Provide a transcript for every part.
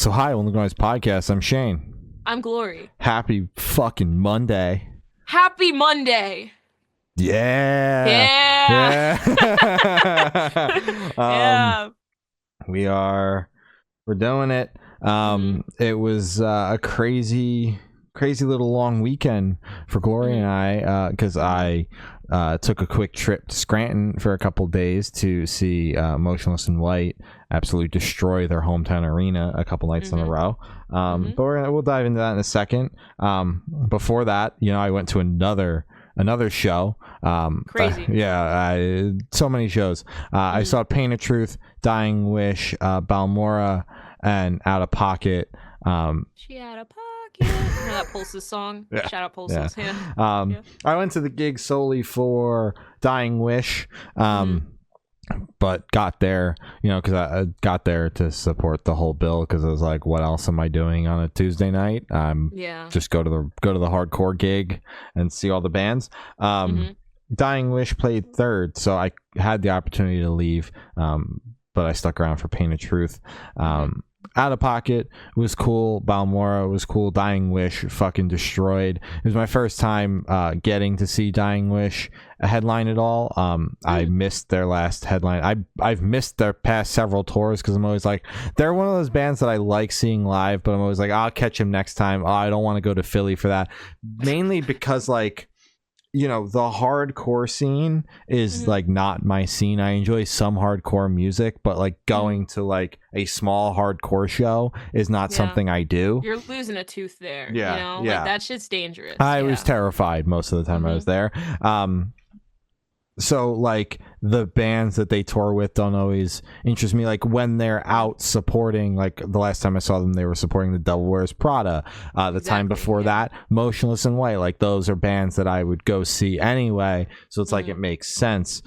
So hi, Only Noise Podcast. I'm Shane. I'm Glory. Happy fucking Monday. Happy Monday. Yeah. Yeah. Yeah. We're doing it. It was a crazy little long weekend for Glory and I, because I took a quick trip to Scranton for a couple days to see Motionless in White absolutely destroy their hometown arena a couple nights in a row. But we'll dive into that in a second. Before that, I went to another show. Crazy. So many shows. I saw Pain of Truth, Dying Wish, Balmora, and Out of Pocket. She out of pocket. You know that Pulses song? Yeah. Shout out Pulses. Yeah. I went to the gig solely for Dying Wish, but got there, because I got there to support the whole bill, because I was like, what else am I doing on a Tuesday night? Just go to the hardcore gig and see all the bands. Dying Wish played third, so I had the opportunity to leave, but I stuck around for Pain of Truth. Out of Pocket was cool. Balmora was cool. Dying Wish fucking destroyed. It was my first time getting to see Dying Wish a headline at all. I missed their last headline. I've missed their past several tours because I'm always like, they're one of those bands that I like seeing live, but I'm always like, I'll catch him next time. I don't want to go to Philly for that. Mainly because the hardcore scene is like not my scene. I enjoy some hardcore music, but going to a small hardcore show is not something I do. You're losing a tooth there. Yeah. That shit's dangerous. I was terrified most of the time I was there. So the bands that they tour with don't always interest me. When they're out supporting, the last time I saw them, they were supporting the Devil Wears Prada. The time before that, Motionless in White. Those are bands that I would go see anyway. So it's it makes sense.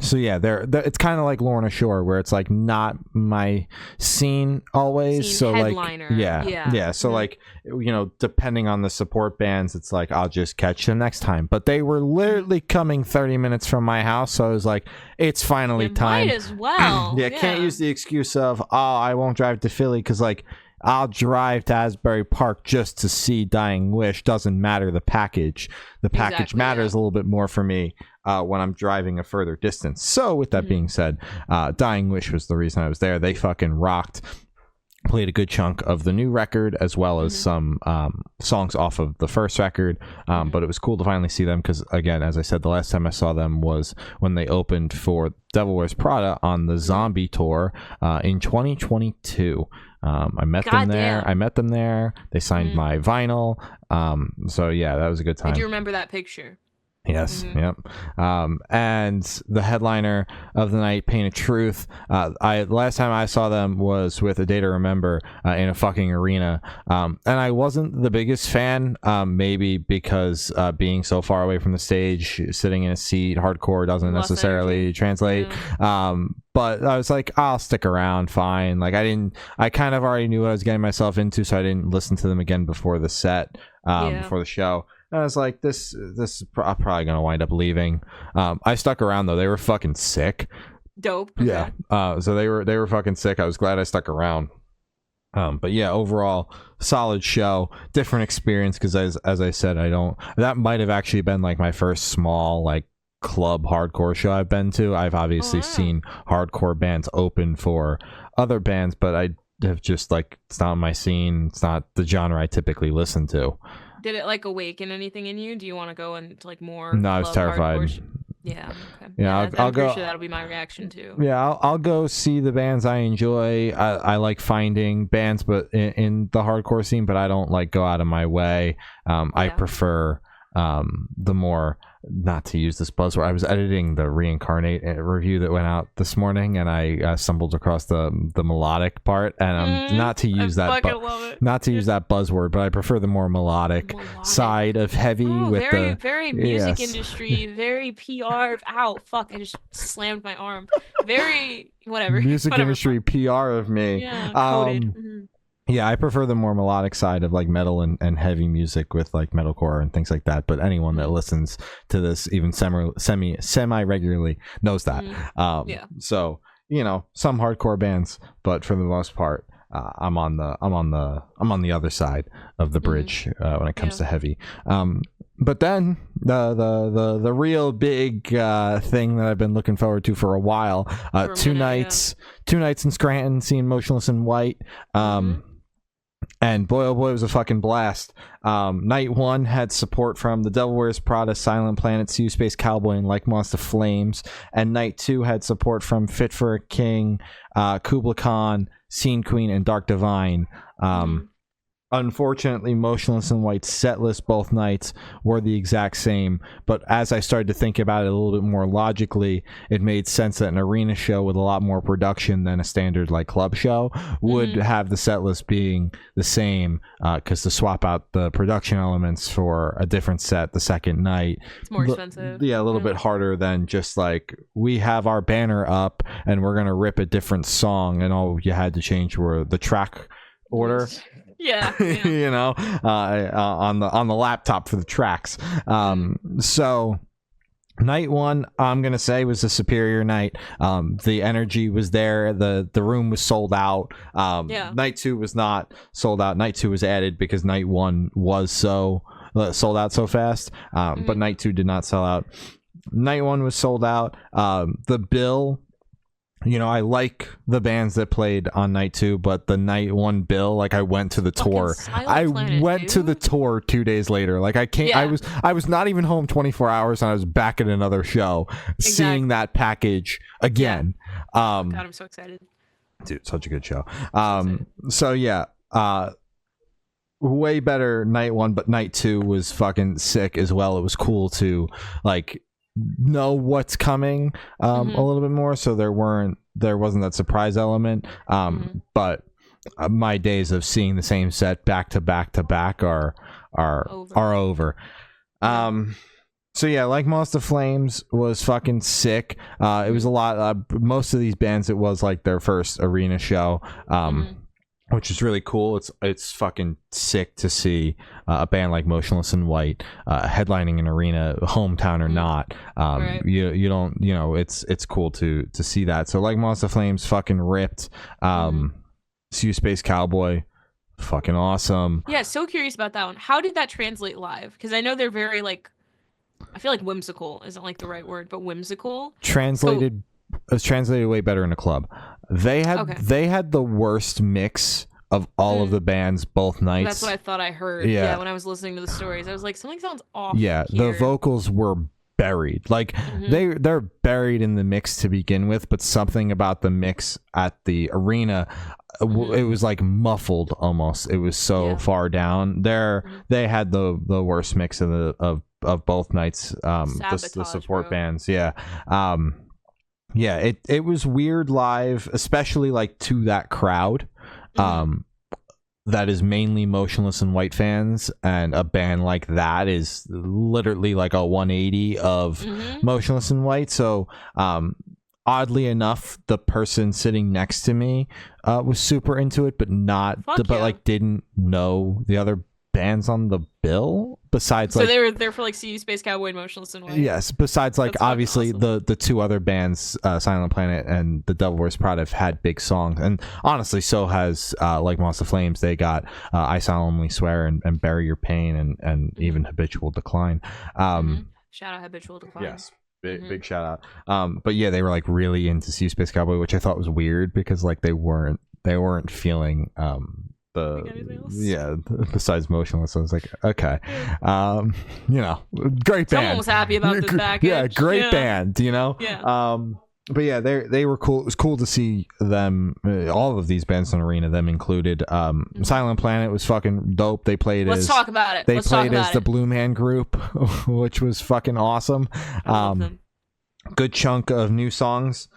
So yeah, it's kind of like Lorna Shore, where it's not my scene always. So headliner. So depending on the support bands, it's I'll just catch them next time. But they were literally coming 30 minutes from my house, so I was like, it's finally time. Might as well. Can't use the excuse of I won't drive to Philly because I'll drive to Asbury Park just to see Dying Wish. Doesn't matter the package. The package matters a little bit more for me when I'm driving a further distance. So with that being said, Dying Wish was the reason I was there. They fucking rocked. Played a good chunk of the new record as well as some songs off of the first record. But it was cool to finally see them because, again, as I said, the last time I saw them was when they opened for Devil Wears Prada on the Zombie Tour in 2022. I met them there. They signed my vinyl. So yeah, that was a good time. I do remember that picture. Yes. Yep. And the headliner of the night, Pain of Truth. Last time I saw them was with A Day to Remember in a fucking arena. And I wasn't the biggest fan, maybe because being so far away from the stage, sitting in a seat, hardcore doesn't necessarily translate. But I was like, I'll stick around, fine. I kind of already knew what I was getting myself into, so I didn't listen to them again before the set, before the show. And I was like, this is I'm probably gonna wind up leaving. I stuck around though. They were fucking sick. Dope. Okay. Yeah. So they were fucking sick. I was glad I stuck around. But yeah, overall solid show, different experience because as I said, that might have actually been my first small club hardcore show I've been to. I've obviously seen hardcore bands open for other bands, but I have just it's not my scene. It's not the genre I typically listen to. Did it awaken anything in you? Do you want to go into more? No, I was terrified. Yeah. Okay. Yeah, I'm pretty sure that'll be my reaction too. Yeah, I'll go see the bands I enjoy. I like finding bands, but in the hardcore scene, but I don't go out of my way. I prefer the more, not to use this buzzword, I was editing the Reincarnate review that went out this morning, and I stumbled across the melodic part, and not to use that buzzword, but I prefer the more melodic side of heavy. With very music industry, very PR. Ow, fuck! I just slammed my arm. Very whatever. Music industry PR of me. Yeah, coded. Yeah, I prefer the more melodic side of metal and heavy music with metalcore and things like that. But anyone that listens to this even semi regularly knows that. So some hardcore bands, but for the most part, I'm on the other side of the bridge when it comes to heavy. But then the real big thing that I've been looking forward to for a while, two nights in Scranton, seeing Motionless in White. And boy, oh boy, it was a fucking blast. Night one had support from The Devil Wears Prada, Silent Planet, See You Space Cowboy, and Like Monster Flames. And night two had support from Fit for a King, Kubla Khan, Scene Queen, and Dark Divine. Unfortunately, Motionless in White's set list both nights were the exact same, but as I started to think about it a little bit more logically, it made sense that an arena show with a lot more production than a standard like club show would have the set list being the same, because to swap out the production elements for a different set the second night, it's more expensive. Yeah, a little bit harder than just like, we have our banner up and we're gonna rip a different song, and all you had to change were the track order. Yeah. You know, on the laptop for the tracks. So night one, I'm gonna say, was a superior night. The energy was there. The room was sold out. Night two was not sold out. Night two was added because night one was so sold out so fast. But night two did not sell out. Night one was sold out. The bill, you know, I like the bands that played on night two, but the night one bill, like, I went to the tour. I went to the tour 2 days later. Like, I came, I was not even home 24 hours, and I was back at another show, seeing that package again. God, I'm so excited. Dude, such a good show. So yeah, way better night one, but night two was fucking sick as well. It was cool to like know what's coming a little bit more, so there wasn't that surprise element, but my days of seeing the same set back to back to back are over. So yeah, Like Monster Flames was fucking sick. It was a lot, most of these bands, it was like their first arena show, which is really cool. It's fucking sick to see a band like Motionless in White headlining an arena, hometown or not. You don't, you know, it's cool to see that. So Like Monster Flames fucking ripped. See You Space Cowboy, fucking awesome. Yeah, so curious about that one. How did that translate live? Because I know they're very like, I feel like whimsical isn't like the right word, but whimsical. It was translated way better in a club. They had the worst mix of all of the bands both nights. That's what I thought I heard. Yeah, when I was listening to the stories, I was like, something sounds off. Yeah, here. The vocals were buried. Like they're buried in the mix to begin with, but something about the mix at the arena, it was like muffled almost. It was so far down. They had the worst mix of both nights. The support bands. Yeah. Yeah, it was weird live, especially like to that crowd. That is mainly Motionless in White fans, and a band like that is literally like a 180 of Motionless in White. So oddly enough, the person sitting next to me was super into it, but like didn't know the other bands on the bill, besides like, so they were there for like See You Space Cowboy and Motionless in White. Yes, besides like, that's obviously awesome. The two other bands, Silent Planet and The Devil Wears Prada, have had big songs, and honestly so has Like Monster Flames. They got I Solemnly Swear and Bury Your Pain and even Habitual Decline. Shout out Habitual Decline. Yes, big shout out. But yeah, they were like really into See You Space Cowboy, which I thought was weird because like they weren't feeling besides Motionless. I was like, okay, you know, great band. Someone was happy about this package. Yeah, great band, you know. But yeah, they were cool. It was cool to see them, all of these bands in the arena, them included. Silent Planet was fucking dope. They played Let's talk about it. They played as the Blue Man Group, which was fucking awesome. Good chunk of new songs.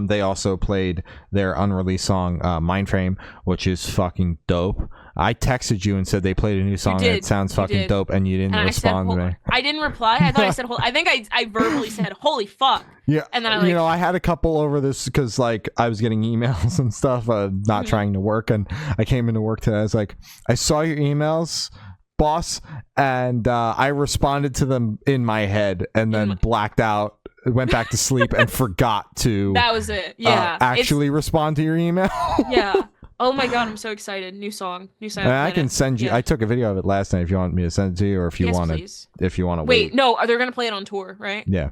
They also played their unreleased song, Mindframe, which is fucking dope. I texted you and said they played a new song and it sounds fucking dope, and you didn't respond to me. I didn't reply. I thought I said, I think I verbally said, holy fuck. Yeah. And then I you know, I had a couple over this because like I was getting emails and stuff, not trying to work. And I came into work today. I was like, I saw your emails, boss. And I responded to them in my head and then blacked out went back to sleep and forgot to That was it. Yeah. actually respond to your email. Yeah. Oh my god, I'm so excited. New song. New Silent I Planet. can send you. Yeah. I took a video of it last night. If you want me to send it to you, or if you Yes, want to, please. if you want to Wait, no, they're gonna play it on tour, right? Yeah.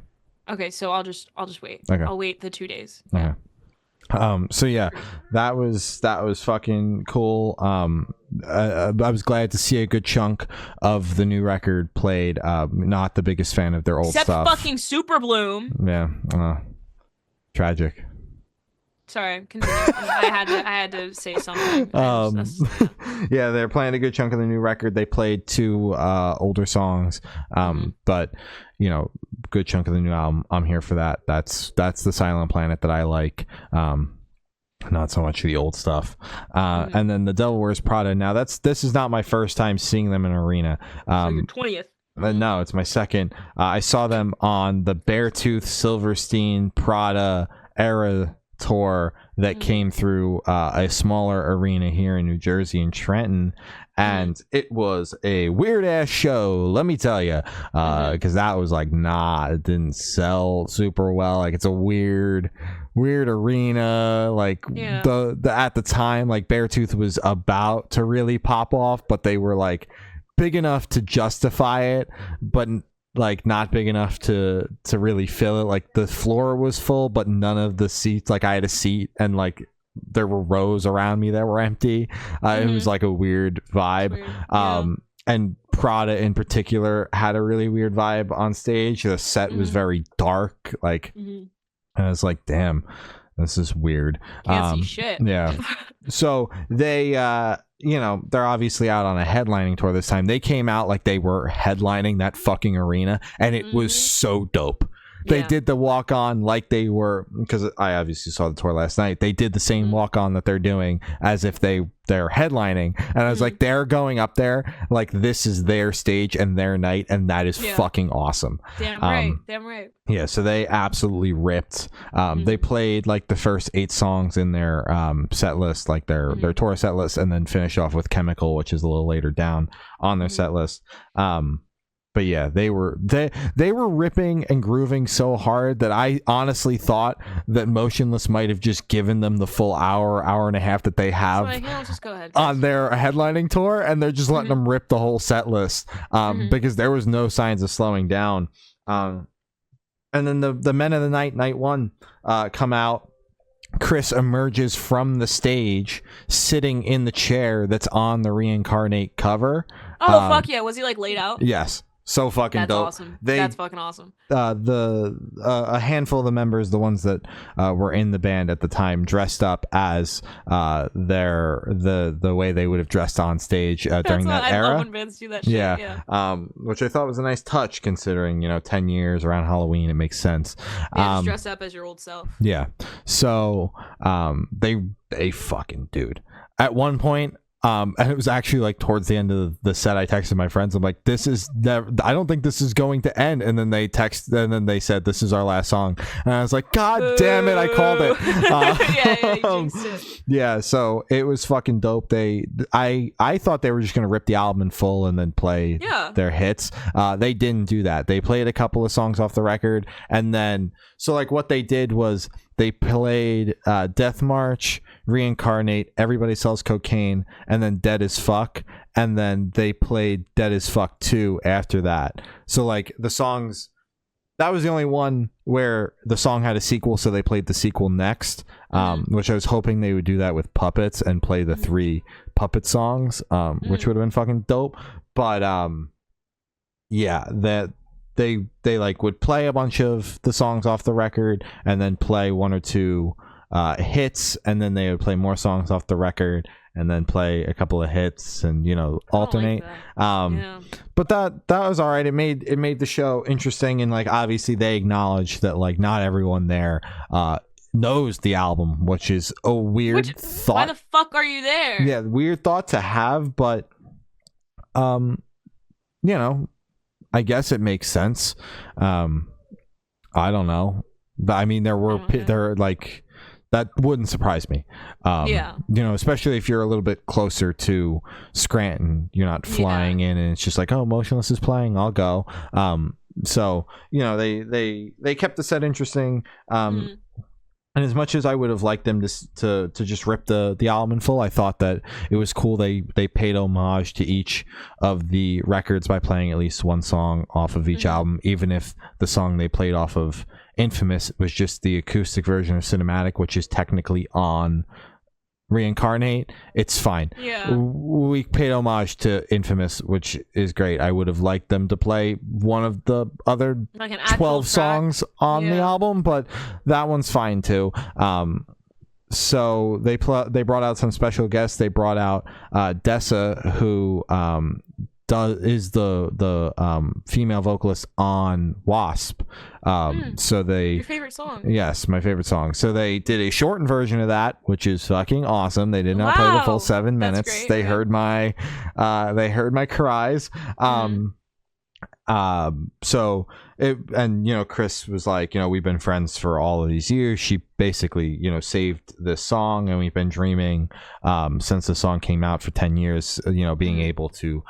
Okay, so I'll just wait. Okay. I'll wait the 2 days. Okay. Yeah. So yeah, that was fucking cool. I was glad to see a good chunk of the new record played. Not the biggest fan of their old Except stuff. fucking Super Bloom. Yeah. Tragic. Sorry, continue. I had to say something. Yeah, they're playing a good chunk of the new record. They played 2 older songs, but you know, good chunk of the new album. I'm here for that. That's the Silent Planet that I like. Not so much the old stuff. And then the Devil Wears Prada. Now this is not my first time seeing them in an arena. So your 20th. No, it's my second. I saw them on the Beartooth Silverstein Prada era tour that came through a smaller arena here in New Jersey in Trenton, and it was a weird ass show, let me tell you, because that was like it didn't sell super well. Like, it's a weird arena. Like, the at the time, like, Beartooth was about to really pop off, but they were like big enough to justify it, but like not big enough to really fill it. Like, the floor was full, but none of the seats, like, I had a seat and like there were rows around me that were empty. It was like a weird vibe. And Prada in particular had a really weird vibe on stage. The set was very dark, like, and I was like, damn, this is weird. Can't see shit. Yeah. So they you know, they're obviously out on a headlining tour this time. They came out like they were headlining that fucking arena, and it was so dope. They did the walk on like they were, because I obviously saw the tour last night. They did the same walk on that they're doing as if they're headlining, and I was like, they're going up there like this is their stage and their night, and that is fucking awesome. Damn right. Yeah, so they absolutely ripped. They played like the first 8 songs in their set list, like their tour set list, and then finish off with Chemical, which is a little later down on their set list. But yeah, they were ripping and grooving so hard that I honestly thought that Motionless might have just given them the full hour and a half that they have just go ahead, on their headlining tour, and they're just letting them rip the whole set list, because there was no signs of slowing down. And then the Men of the Night 1 come out. Chris emerges from the stage sitting in the chair that's on the Reincarnate cover. Oh, fuck yeah. Was he like laid out? Yes. So fucking That's dope. awesome. That's fucking awesome. A handful of the members, the ones that were in the band at the time, dressed up as the way they would have dressed on stage during that era. I love when bands do that shit. Yeah. Which I thought was a nice touch, considering 10 years around Halloween. It makes sense. Just dress up as your old self. Yeah. So they fucking dude. At one point, and it was actually like towards the end of the set, I texted my friends. I'm like, this is never, I don't think this is going to end. And then they they said, this is our last song. And I was like, God damn it, I called it. Yeah, so it was fucking dope. I thought they were just gonna rip the album in full and then play their hits. They didn't do that. They played a couple of songs off the record, and then so like what they did was they played Death March, Reincarnate, Everybody Sells Cocaine, and then Dead as Fuck, and then they played Dead as Fuck 2 after that. So like the songs, that was the only one where the song had a sequel, so they played the sequel next, which I was hoping they would do that with Puppets and play the 3 Puppet songs, which would have been fucking dope. But yeah, that they like would play a bunch of the songs off the record and then play 1 or 2 hits, and then they would play more songs off the record and then play a couple of hits and alternate. But that was all right. It made the show interesting, and like obviously they acknowledged that like not everyone there knows the album, which is a weird thought. Why the fuck are you there? Yeah, weird thought to have, but I guess it makes sense. I don't know. I mean, there are like, that wouldn't surprise me. Especially if you're a little bit closer to Scranton, you're not flying in and it's just like, oh, Motionless is playing, I'll go. So they kept the set interesting. Mhm. And as much as I would have liked them to just rip the album in full, I thought that it was cool. They paid homage to each of the records by playing at least one song off of each album, even if the song they played off of Infamous was just the acoustic version of Cinematic, which is technically on Reincarnate. It's fine. Yeah. We paid homage to Infamous, which is great. I would have liked them to play one of the other Like an actual 12 track. songs on the album, but that one's fine too. So they brought out some special guests. They brought out Dessa, who is the female vocalist on Wasp. So Your favorite song? Yes, my favorite song. So they did a shortened version of that, which is fucking awesome. They did not play the full 7 minutes. Great, they heard my cries. So it, and Chris was like, we've been friends for all of these years. She basically saved this song, and we've been dreaming since the song came out for 10 years, being able to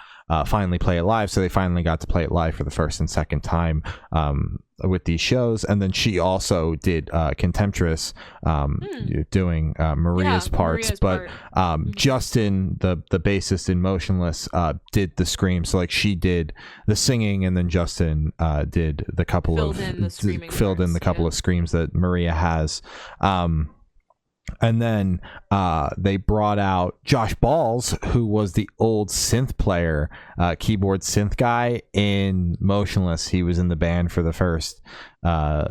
finally play it live. So they finally got to play it live for the first and second time with these shows. And then she also did Contemptuous, doing Maria's parts. Justin, the bassist in Motionless, did the scream. So like she did the singing, and then Justin did the couple filled in the couple of screams that Maria has. And then they brought out Josh Balls, who was the old synth player, keyboard synth guy in Motionless. He was in the band for the first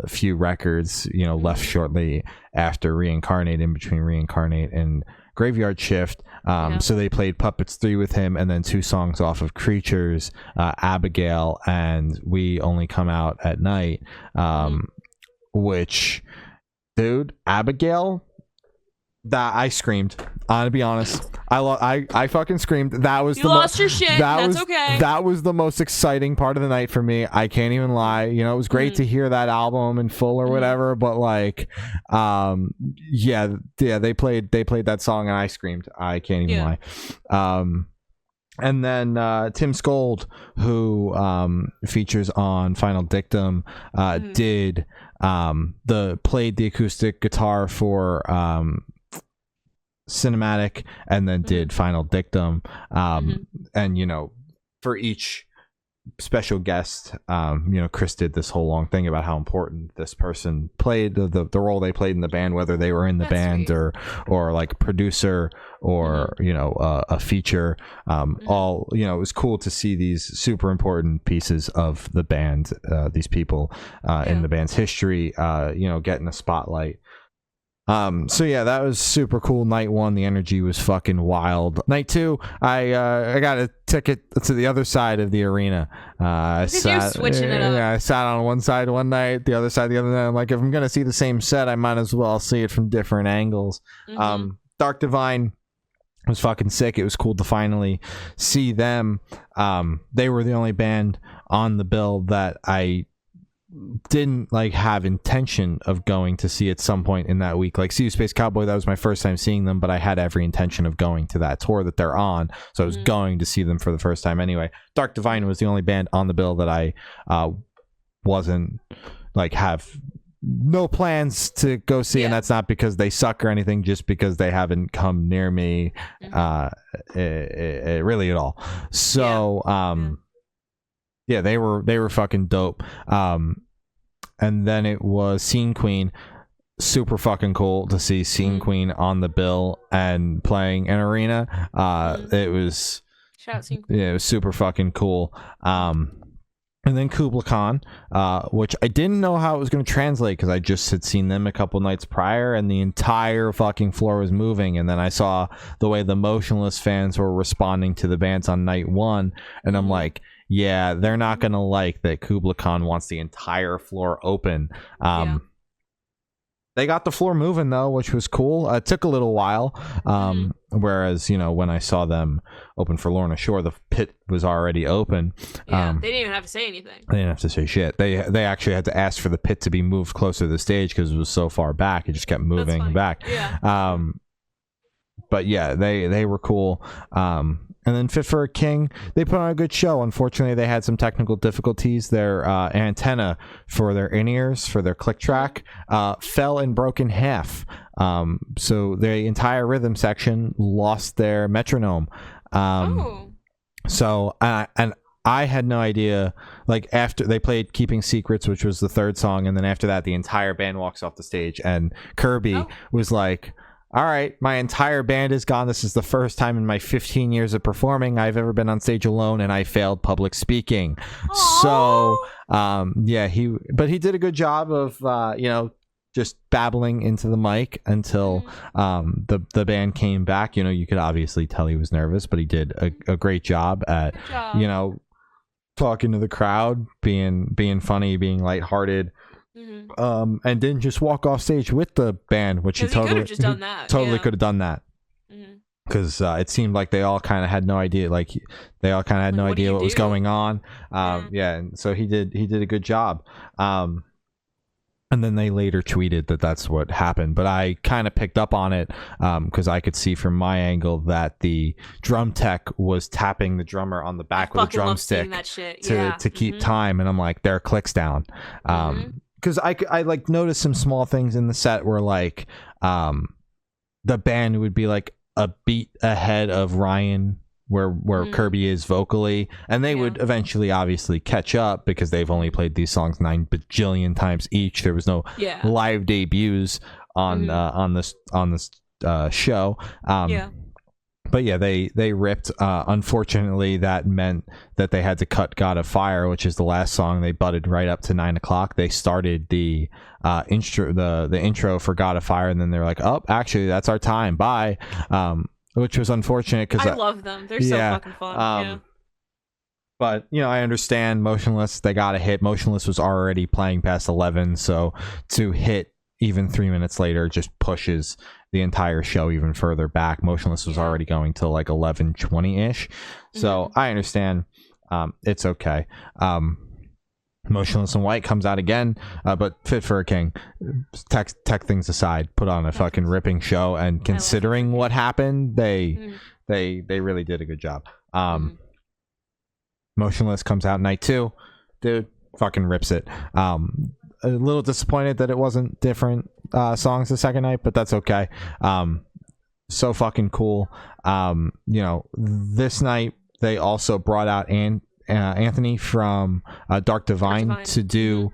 few records, left shortly after Reincarnate, in between Reincarnate and Graveyard Shift. So they played Puppets 3 with him, and then 2 songs off of Creatures, Abigail and We Only Come Out at Night, which, dude, Abigail... That I screamed. To be honest, I fucking screamed. That was you lost your shit. That's okay. That was the most exciting part of the night for me. I can't even lie. It was great to hear that album in full or whatever. But like, yeah, they played that song and I screamed. I can't even lie. And then Tim Skold, who features on Final Dictum, did played the acoustic guitar for Cinematic, and then did Final Dictum. And for each special guest, Chris did this whole long thing about how important this person played, the role they played in the band, whether they were in the band or like producer or a feature. All it was cool to see these super important pieces of the band, these people in the band's history, getting a spotlight. So yeah, that was super cool. Night 1, the energy was fucking wild. Night 2, I got a ticket to the other side of the arena. I sat on one side one night, the other side the other night. I'm like, if I'm gonna see the same set, I might as well see it from different angles. Dark Divine was fucking sick. It was cool to finally see them. They were the only band on the bill that I didn't have intention of going to see at some point in that week. Like See You Space Cowboy, that was my first time seeing them, but I had every intention of going to that tour that they're on, so I was going to see them for the first time anyway. Dark Divine was the only band on the bill that I wasn't have no plans to go see, and that's not because they suck or anything, just because they haven't come near me really at all. So yeah, they were fucking dope. And then it was Scene Queen. Super fucking cool to see Scene Queen on the bill and playing an arena. It was it was super fucking cool. And then Kubla Khan, which I didn't know how it was going to translate because I just had seen them a couple nights prior and the entire fucking floor was moving. And then I saw the way the Motionless fans were responding to the bands on night 1, and I'm like, yeah, they're not going to like that Kubla Khan wants the entire floor open. They got the floor moving, though, which was cool. It took a little while. Whereas, when I saw them open for Lorna Shore, the pit was already open. They didn't even have to say anything. They didn't have to say shit. They actually had to ask for the pit to be moved closer to the stage because it was so far back. It just kept moving back. Yeah. But yeah, they were cool. And then Fit for a King, they put on a good show. Unfortunately, they had some technical difficulties. Their antenna for their in-ears, for their click track, fell and broke in half. So the entire rhythm section lost their metronome. So, and I had no idea, like, after they played Keeping Secrets, which was the third song, and then after that, the entire band walks off the stage, and Kirby was like, all right, my entire band is gone. This is the first time in my 15 years of performing I've ever been on stage alone, and I failed public speaking. Aww. So, yeah, he did a good job of, just babbling into the mic until the band came back. You could obviously tell he was nervous, but he did a great job at, talking to the crowd, being funny, being lighthearted. And didn't just walk off stage with the band, which he totally could have just done that. Could have done that. Because it seemed like they all kind of had no idea. Like they all kind of had no idea what was going on. And so he did a good job. And then they later tweeted that that's what happened, but I kind of picked up on it because I could see from my angle that the drum tech was tapping the drummer on the back with a drumstick to keep time, and I'm like, their clicks down. Because I like noticed some small things in the set where like the band would be like a beat ahead of Ryan where Kirby is vocally, and they would eventually obviously catch up because they've only played these songs 9 bajillion times each. There was no live debuts on this show. But yeah, they ripped. Unfortunately, that meant that they had to cut "God of Fire," which is the last song. They butted right up to 9 o'clock. They started the intro for "God of Fire," and then they're like, "Oh, actually, that's our time. Bye." Which was unfortunate because I love them. They're so fucking fun. But I understand Motionless. They got a hit. Motionless was already playing past 11, so to hit even 3 minutes later just pushes the entire show even further back. Motionless was already going till like 11:20 ish. So I understand. It's okay. Motionless in White comes out again, but Fit for a King, tech things aside, put on a fucking ripping show, and considering what happened, they really did a good job. Motionless comes out night 2, dude, fucking rips it. A little disappointed that it wasn't different songs the second night, but that's okay. So fucking cool. This night they also brought out Anthony from Dark Divine to do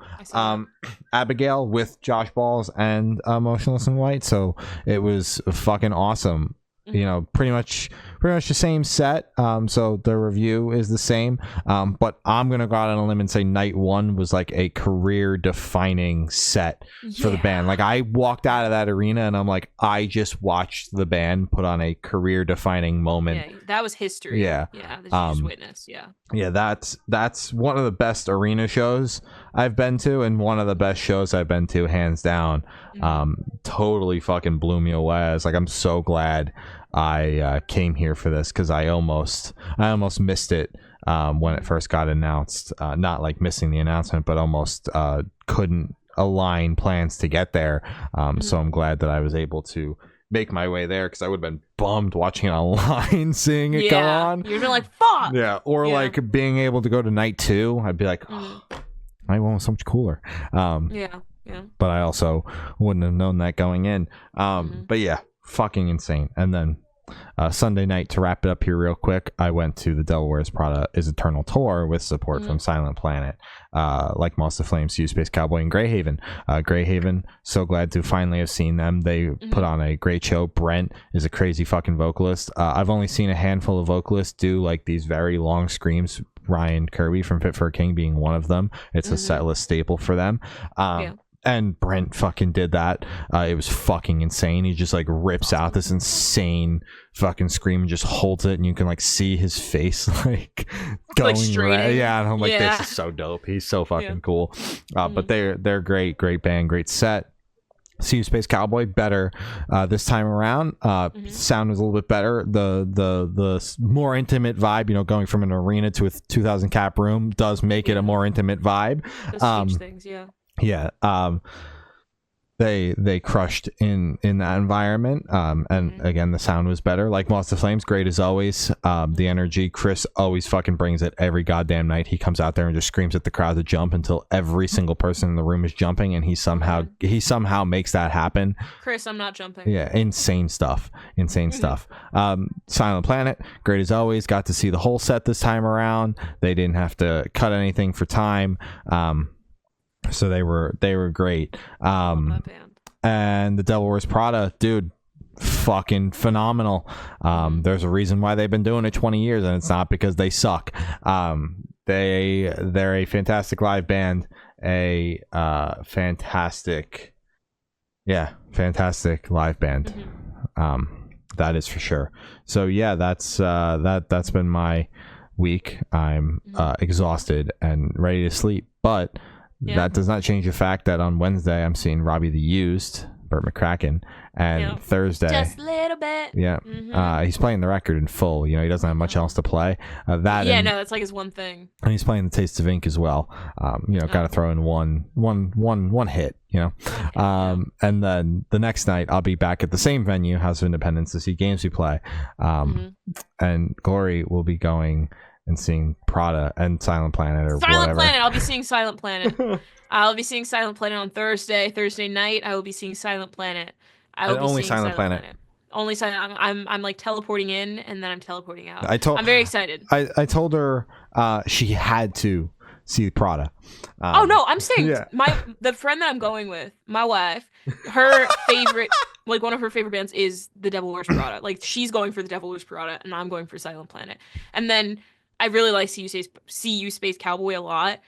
Abigail with Josh Balls and Motionless in White, so it was fucking awesome. Pretty much the same set. So the review is the same. But I'm gonna go out on a limb and say night 1 was like a career defining set for the band. Like I walked out of that arena and I'm like, I just watched the band put on a career defining moment. Yeah, that was history. Yeah. That you just witnessed. Yeah, that's one of the best arena shows I've been to, and one of the best shows I've been to, hands down. Totally fucking blew me away. I was like, I'm so glad I came here for this, because I almost missed it when it first got announced. Not like missing the announcement, but almost couldn't align plans to get there. So I'm glad that I was able to make my way there, because I would have been bummed watching it online, seeing it go on. You'd be like, fuck. Yeah, or like being able to go to night 2, I'd be like, night 1 was so much cooler. But I also wouldn't have known that going in. But yeah, fucking insane. And then Sunday night, to wrap it up here real quick, I went to the Delaware's Prada is Eternal tour with support from Silent Planet, like Moss the Flames, Use Space Cowboy, and Greyhaven. Greyhaven, so glad to finally have seen them. They put on a great show. Brent is a crazy fucking vocalist. I've only seen a handful of vocalists do like these very long screams, Ryan Kirby from Fit for a King being one of them. It's a setlist staple for them. And Brent fucking did that. It was fucking insane. He just like rips out this insane fucking scream and just holds it, and you can like see his face like going right. Yeah, and I'm like, this is so dope. He's so fucking cool. But they're great band, great set. See You Space Cowboy better this time around. Sound was a little bit better. The more intimate vibe, going from an arena to a 2,000 cap room does make it a more intimate vibe. Those huge things, Yeah. they crushed in that environment. And again, the sound was better. Like Moths to Flames, great as always. The energy, Chris always fucking brings it every goddamn night. He comes out there and just screams at the crowd to jump until every single person in the room is jumping, and he somehow makes that happen. Chris, I'm not jumping. Yeah, insane stuff. Silent Planet, great as always. Got to see the whole set this time around. They didn't have to cut anything for time. So they were great. That band. And the Devil Wears Prada, dude, fucking phenomenal. There's a reason why they've been doing it 20 years, and it's not because they suck. They're a fantastic live band, a fantastic live band. That is for sure. So yeah, that's been my week. I'm exhausted and ready to sleep, but that does not change the fact that on Wednesday I'm seeing Robbie the Used, Burt McCracken, and Thursday just a little bit. He's playing the record in full. He doesn't have much else to play. That's like his one thing. And he's playing the Taste of Ink as well. Got to throw in one hit. And then the next night I'll be back at the same venue, House of Independence, to see games we play. And Glory will be going and seeing Prada and Silent Planet or whatever. Silent Planet. I'll be seeing Silent Planet. I'll be seeing Silent Planet on Thursday. Thursday night, I will be seeing Silent Planet. Only Silent Planet. Only Silent. I'm like teleporting in and then I'm teleporting out. I'm very excited. I told her she had to see Prada. Oh no, I'm saying the friend that I'm going with, my wife, her favorite, like one of her favorite bands is the Devil Wears Prada. Like she's going for the Devil Wears Prada, and I'm going for Silent Planet. And then I really like See You Space Cowboy a lot.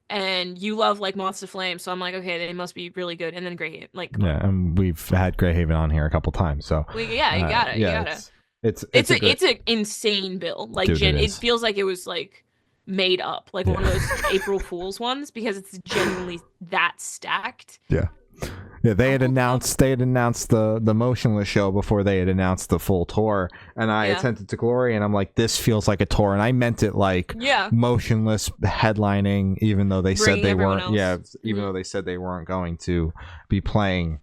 And you love like Moths to Flame, so I'm like, okay, they must be really good. And then Greyhaven, and we've had Greyhaven on here a couple times, so you got it. It's an insane bill. Like Dude, it feels like it was like made up, like one of those April Fool's ones, because it's genuinely that stacked. They had announced the Motionless show before they had announced the full tour, and I attended to Glory, and I'm like, this feels like a tour, and I meant it like Motionless headlining, even though they said they weren't. Even though they said they weren't going to be playing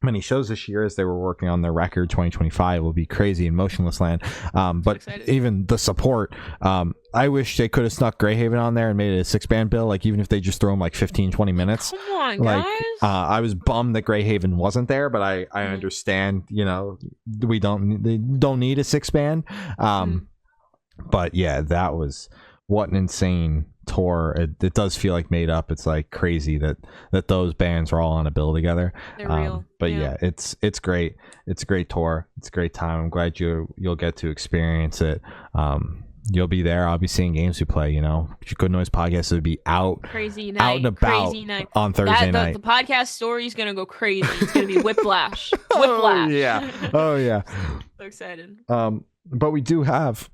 many shows this year as they were working on their record. 2025 will be crazy in Motionless land. But even the support, I wish they could have snuck Greyhaven on there and made it a 6-band bill, like even if they just throw them like 15-20 minutes. Come on, guys. I was bummed that Greyhaven wasn't there, but I understand, they don't need a 6-band. But yeah, that was what an insane tour. It does feel like made up. It's like crazy that those bands are all on a bill together. They're real. But it's great. It's a great tour. It's a great time. I'm glad you'll get to experience it. You'll be there. I'll be seeing games we play. Good Noise Podcast would be out and about on Thursday night. The podcast story is gonna go crazy. It's gonna be whiplash. Whiplash. Oh yeah. So excited. But we do have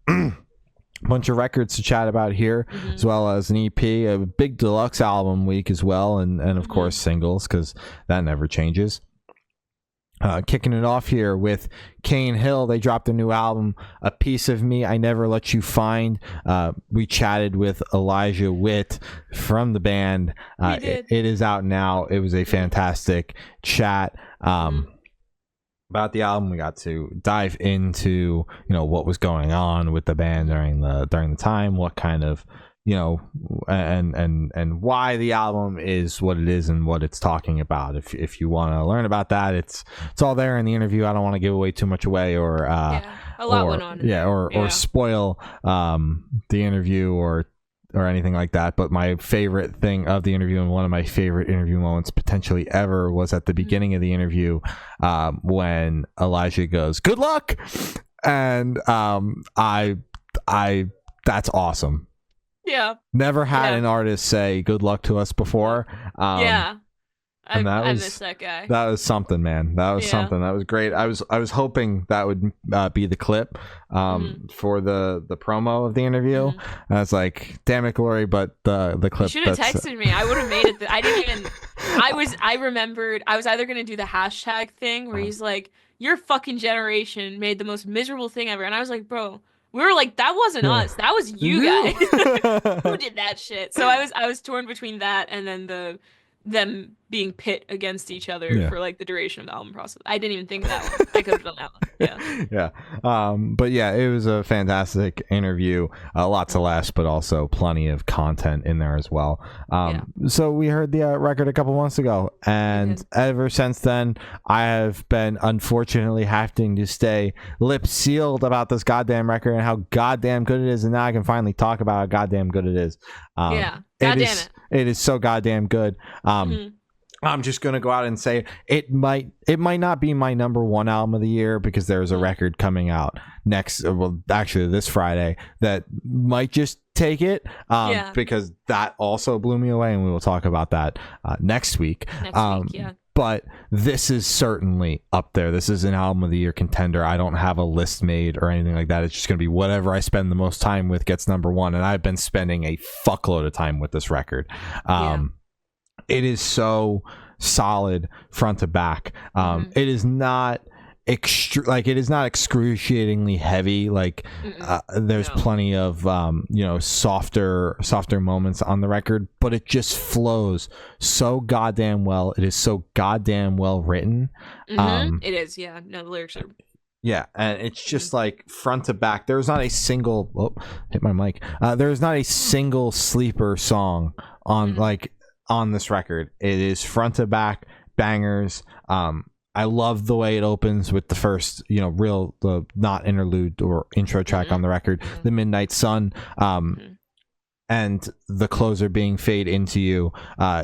bunch of records to chat about here, as well as an EP, a big deluxe album week as well, and of course singles, because that never changes. Kicking it off here with Cane Hill. They dropped a new album, A Piece of Me I Never Let You Find. We chatted with Elijah Witt from the band. It is out now. It was a fantastic chat. About the album, we got to dive into what was going on with the band during the time, what kind of and why the album is what it is and what it's talking about. If you want to learn about that, it's all there in the interview. I don't want to give away too much away or a lot went on. Or spoil the interview or anything like that. But my favorite thing of the interview, and one of my favorite interview moments potentially ever, was at the beginning of the interview when Elijah goes, "Good luck," and I that's awesome. Yeah. Never had an artist say "good luck" to us before. I miss that guy. That was something, man. That was something. That was great. I was hoping that would be the clip for the promo of the interview. And I was like, damn it, Glory, but the clip. You should have texted me. I would have made it. I didn't even. I remembered. I was either gonna do the hashtag thing where he's like, "Your fucking generation made the most miserable thing ever," and I was like, bro. We were like, that wasn't us. That was you guys. Who did that shit? So I was torn between that and then them being pit against each other Yeah. for like the duration of the album process. I didn't even think of that one. I could have done that one. Yeah. Yeah. But yeah, it was a fantastic interview. Lots of laughs, but also plenty of content in there as well. So we heard the record a couple months ago, and ever since then, I have been unfortunately having to stay lip sealed about this goddamn record and how goddamn good it is. And now I can finally talk about how goddamn good it is. Yeah. God damn it. It is so goddamn good. I'm just gonna go out and say it might not be my number one album of the year, because there's a record coming out this Friday that might just take it, because that also blew me away, and we will talk about that next week. But this is certainly up there. This is an album of the year contender. I don't have a list made or anything like that. It's just going to be whatever I spend the most time with gets number one. And I've been spending a fuckload of time with this record. It is so solid front to back. It is not it is not excruciatingly heavy. There's plenty of softer moments on the record, but it just flows so goddamn well. It is so goddamn well written. It is. The lyrics are. Yeah, and it's just like front to back. There's not a single hit my mic. There's not a single sleeper song on this record. It is front to back bangers. I love the way it opens with the first, the not interlude or intro track on the record, The Midnight Sun, and the closer being Fade Into You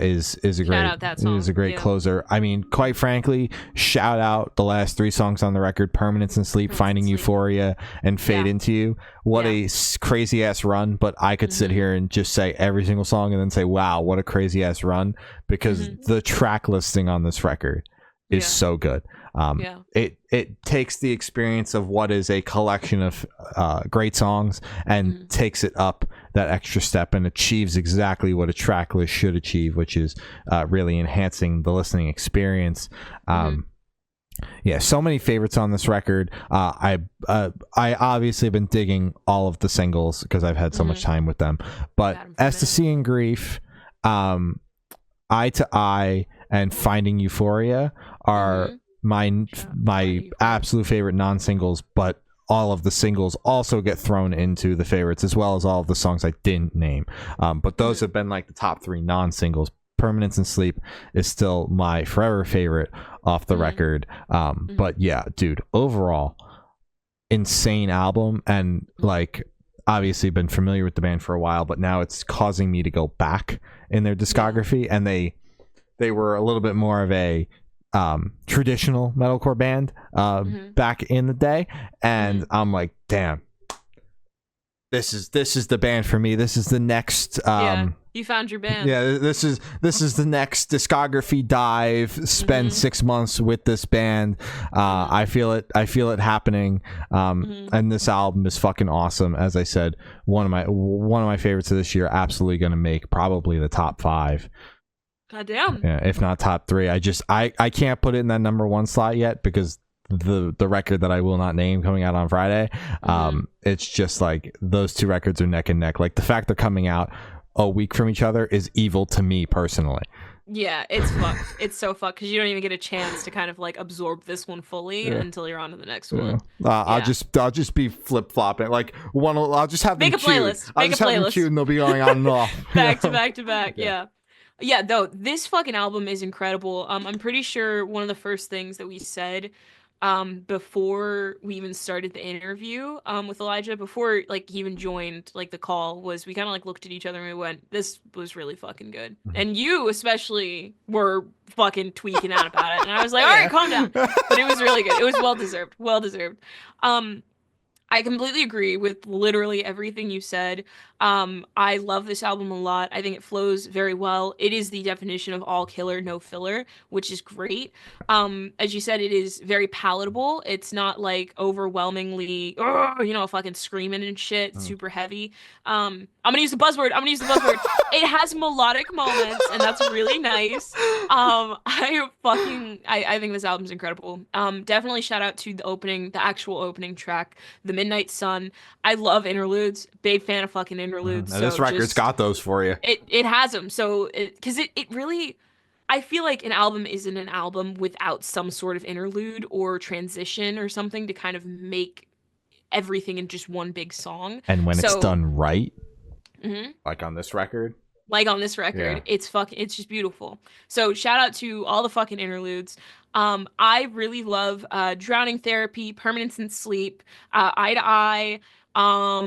is a great closer. I mean, quite frankly, shout out the last three songs on the record: Permanence and Sleep, Finding Euphoria, and Fade Into You. What a crazy ass run! But I could sit here and just say every single song and then say, wow, what a crazy ass run, because the track listing on this record is so good. It takes the experience of what is a collection of great songs and takes it up that extra step and achieves exactly what a track list should achieve, which is really enhancing the listening experience. So many favorites on this record. I obviously have been digging all of the singles because I've had so much time with them, but Ecstasy and Grief, Eye to Eye, and Finding Euphoria are my absolute favorite non-singles, but all of the singles also get thrown into the favorites, as well as all of the songs I didn't name. But those have been like the top three non-singles. Permanence and Sleep is still my forever favorite off the record. But yeah, dude, overall, insane album. And obviously been familiar with the band for a while, but now it's causing me to go back in their discography, and they were a little bit more of a traditional metalcore band back in the day, and I'm like, damn, this is the band for me. This is the next you found your band. This is the next discography dive. Spend 6 months with this band. I feel it happening. And this album is fucking awesome. As I said, one of my favorites of this year. Absolutely gonna make probably the top 5. God damn. Yeah, if not top 3. I can't put it in that number 1 slot yet, because the record that I will not name coming out on Friday, it's just like those two records are neck and neck. Like the fact they're coming out a week from each other is evil to me personally. Yeah, it's fucked. It's so fucked because you don't even get a chance to kind of absorb this one fully until you're on to the next one. I'll just be flip flopping. I'll just have them make a playlist. I'll just have them queued and they'll be going on and off. back to back. Yeah, though, this fucking album is incredible. I'm pretty sure one of the first things that we said before we even started the interview with Elijah, before he even joined the call, was we kind of looked at each other and we went, this was really fucking good. And you especially were fucking tweaking out about it, and I was like, all right, calm down. But it was really good. It was well deserved. I completely agree with literally everything you said. I love this album a lot. I think it flows very well. It is the definition of all killer, no filler, which is great. As you said, it is very palatable. It's not overwhelmingly, fucking screaming and shit, super heavy. I'm gonna use the buzzword. It has melodic moments, and that's really nice. I think this album's incredible. Definitely shout out to the actual opening track, The Midnight Sun. I love interludes. Big fan of fucking interludes. This record's got those for you. It has them. So because it really, I feel like an album isn't an album without some sort of interlude or transition or something to kind of make everything in just one big song. And when it's done right, mm-hmm. like on this record, it's just beautiful. So shout out to all the fucking interludes. I really love Drowning Therapy, Permanence in Sleep, Eye to Eye,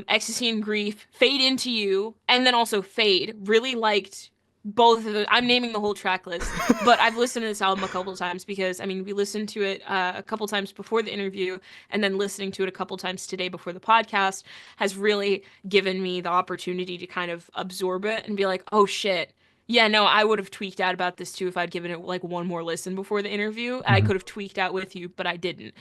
Ecstasy and Grief, Fade Into You, and then also Fade. Really liked both of the. I'm naming the whole track list, but I've listened to this album a couple of times because, I mean, we listened to it a couple times before the interview, and then listening to it a couple times today before the podcast has really given me the opportunity to kind of absorb it and be like, oh shit. Yeah, no, I would have tweaked out about this too if I'd given it like one more listen before the interview. I could have tweaked out with you, but I didn't.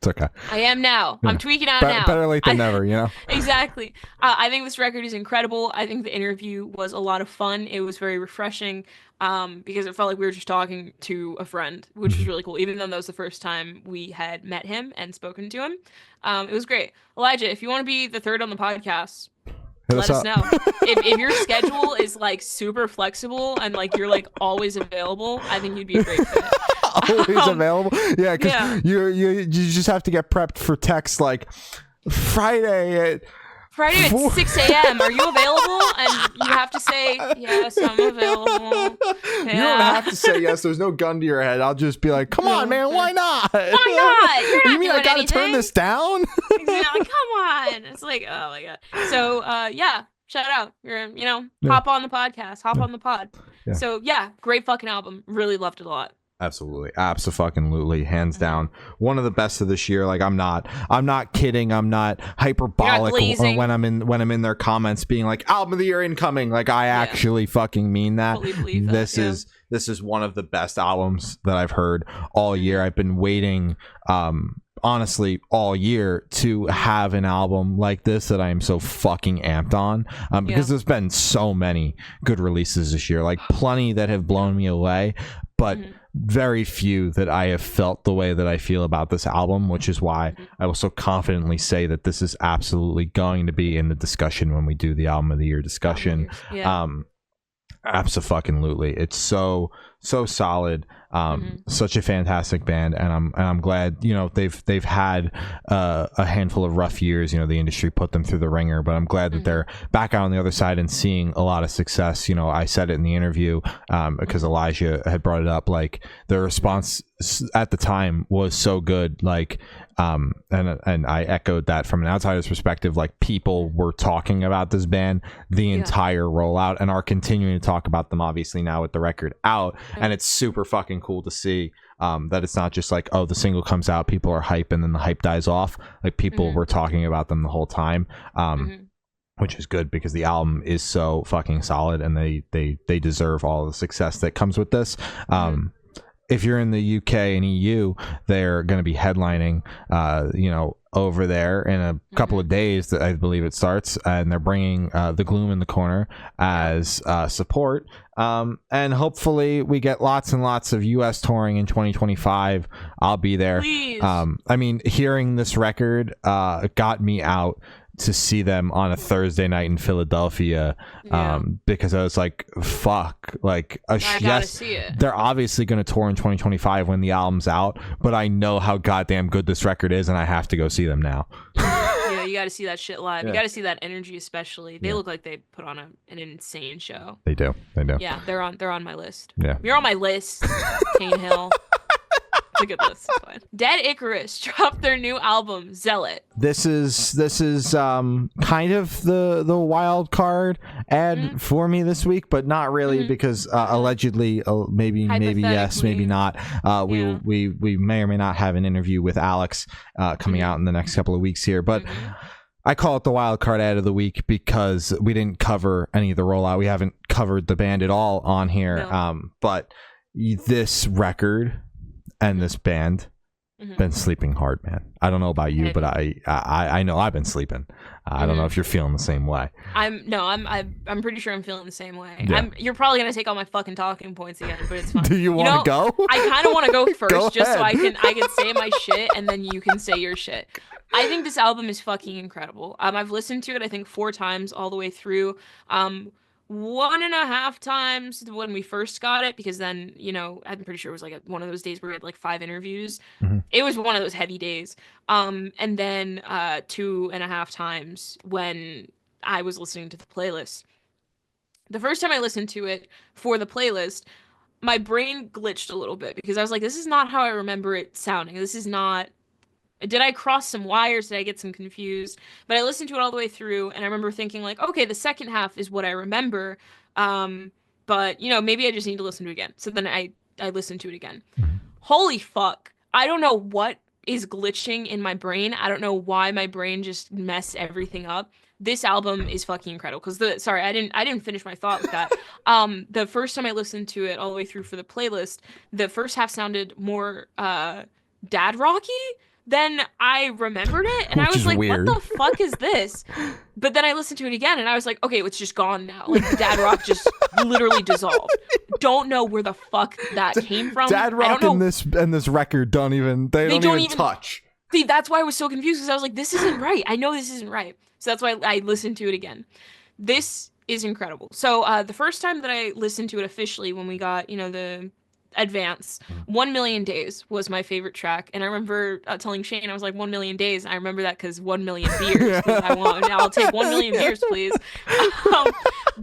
It's okay. I am now. Yeah. I'm tweaking out now. Better late than never, you know? Exactly. I think this record is incredible. I think the interview was a lot of fun. It was very refreshing because it felt like we were just talking to a friend, which was really cool. Even though that was the first time we had met him and spoken to him. It was great. Elijah, if you want to be the third on the podcast, let us know. If your schedule is like super flexible and like you're like always available, I think you'd be a great fit. Always available, yeah, because you just have to get prepped for text like Friday at 6 a.m. Are you available? And you have to say yes, I'm available. Yeah. You don't have to say yes. There's no gun to your head. I'll just be like, come on, man, why not? Why not? You're not you mean I gotta turn this down? Exactly. Come on. It's like, oh my god. So yeah. Shout out. Hop on the podcast. Hop on the pod. Yeah. So yeah, great fucking album. Really loved it a lot. Absolutely. Absolutely. Hands down. One of the best of this year. Like I'm not kidding. I'm not hyperbolic when I'm in their comments being like album of the year incoming. Like I actually fucking mean that. This is one of the best albums that I've heard all year. I've been waiting honestly all year to have an album like this that I am so fucking amped on because there's been so many good releases this year, like plenty that have blown me away, but very few that I have felt the way that I feel about this album, which is why I will so confidently say that this is absolutely going to be in the discussion when we do the album of the year discussion. Absolutely. It's so solid. Such a fantastic band, and I'm glad they've had a handful of rough years. The industry put them through the ringer, but I'm glad that they're back out on the other side and seeing a lot of success. I said it in the interview because Elijah had brought it up. Like the response at the time was so good. Like and I echoed that from an outsider's perspective. Like people were talking about this band the entire rollout and are continuing to talk about them obviously now with the record out, and it's super fucking cool to see that it's not just like, oh, the single comes out, people are hype, and then the hype dies off. Like people were talking about them the whole time, which is good because the album is so fucking solid, and they deserve all the success that comes with this. If you're in the UK and EU, they're going to be headlining, over there in a couple of days. That I believe it starts, and they're bringing The Gloom in the Corner as support. And hopefully we get lots and lots of US touring in 2025. I'll be there. Please. I mean, hearing this record got me out to see them on a Thursday night in Philadelphia, because I was like, fuck, like yes, they're obviously going to tour in 2025 when the album's out, but I know how goddamn good this record is, and I have to go see them now. Yeah, you got to see that shit live. You got to see that energy, especially. They look like they put on an insane show. They do. Yeah, they're on my list. Yeah, you're on my list. Cane Hill. A good list. Dead Icarus dropped their new album Zealot. This is kind of the wild card ad for me this week, but not really because allegedly maybe yes, maybe not. We may or may not have an interview with Alex coming out in the next couple of weeks here, but I call it the wild card ad of the week because we didn't cover any of the rollout. We haven't covered the band at all on here. But this record and this band been sleeping hard, man. I don't know about you, but I know I've been sleeping. I don't know if you're feeling the same way. I'm pretty sure I'm feeling the same way. Yeah. You're probably gonna take all my fucking talking points again, but it's fine. Do you want to go? I kind of want to go first, just so I can say my shit, and then you can say your shit. I think this album is fucking incredible. I've listened to it I think 4 times all the way through. 1.5 times when we first got it, because then, I'm pretty sure it was like one of those days where we had like 5 interviews. It was one of those heavy days. And then 2.5 times when I was listening to the playlist. The first time I listened to it for the playlist, my brain glitched a little bit because I was like, this is not how I remember it sounding. This is not. Did I cross some wires? Did I get some confused? But I listened to it all the way through, and I remember thinking like, okay, the second half is what I remember. But maybe I just need to listen to it again. So then I listened to it again. Holy fuck. I don't know what is glitching in my brain. I don't know why my brain just messed everything up. This album is fucking incredible. Sorry, I didn't finish my thought with that. The first time I listened to it all the way through for the playlist, the first half sounded more dad rocky than I remembered it, and I was like, weird. What the fuck is this? But then I listened to it again, and I was like, okay, it's just gone now. Like, the dad rock just literally dissolved. Don't know where the fuck that came from. Dad rock and this record don't even touch. See, that's why I was so confused, because I was like, this isn't right. I know this isn't right. So that's why I listened to it again. This is incredible. So the first time that I listened to it officially, when we got, the advance, 1 Million Days was my favorite track, and I remember telling Shane, I was like, 1 million days. I remember that because 1 million beers. I'll take 1 million beers, please.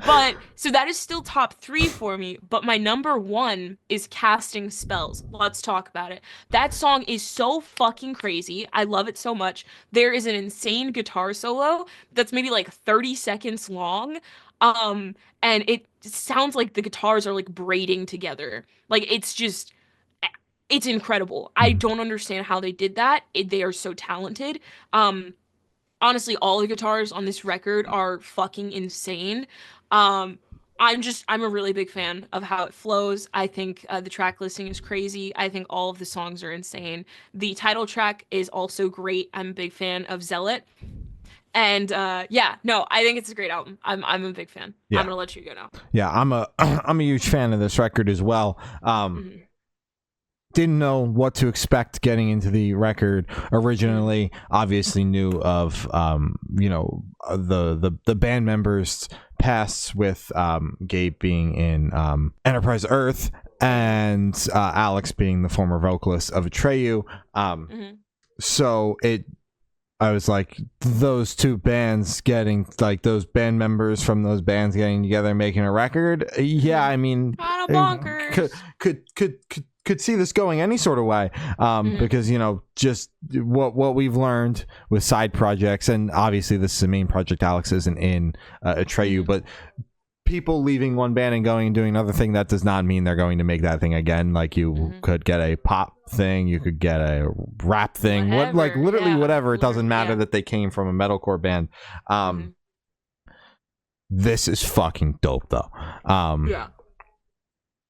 But so that is still top 3 for me. But my number 1 is Casting Spells. Let's talk about it. That song is so fucking crazy. I love it so much. There is an insane guitar solo that's maybe like 30 seconds long. And it sounds like the guitars are like braiding together. Like, it's incredible. I don't understand how they did that. They are so talented. Honestly, all the guitars on this record are fucking insane. I'm a really big fan of how it flows. I think the track listing is crazy. I think all of the songs are insane. The title track is also great. I'm a big fan of Zealot. And I think it's a great album. I'm a big fan. Yeah. I'm gonna let you go now. Yeah, I'm a huge fan of this record as well. Didn't know what to expect getting into the record originally. Obviously knew of the band members' pasts, with Gabe being in Enterprise Earth, and Alex being the former vocalist of Atreyu. So I was like, those two bands getting, like, those band members from those bands getting together and making a record. Yeah, I mean, could see this going any sort of way, because just what we've learned with side projects, and obviously this is the main project. Alex isn't in Atreyu, but people leaving one band and going and doing another thing, that does not mean they're going to make that thing again. Like, you could get a pop thing, you could get a rap thing, whatever. It doesn't matter that they came from a metalcore band. This is fucking dope though.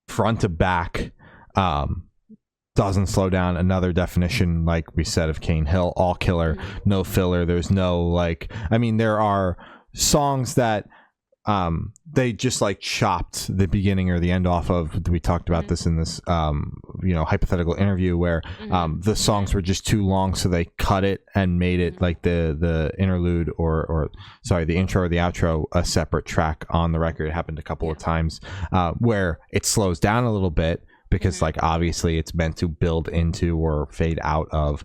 Front to back, doesn't slow down. Another definition, like we said, of Cane Hill: all killer, no filler. There's no there are songs that they just like chopped the beginning or the end off of. We talked about this in this hypothetical interview where the songs were just too long, so they cut it and made it like the interlude or the intro or the outro a separate track on the record. It happened a couple of times where it slows down a little bit, because like obviously it's meant to build into or fade out of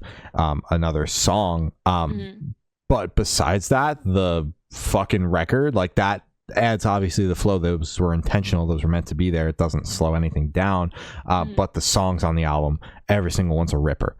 another song. But besides that, the fucking record, like, that adds obviously the flow. Those were intentional, those were meant to be there. It doesn't slow anything down. But the songs on the album, every single one's a ripper.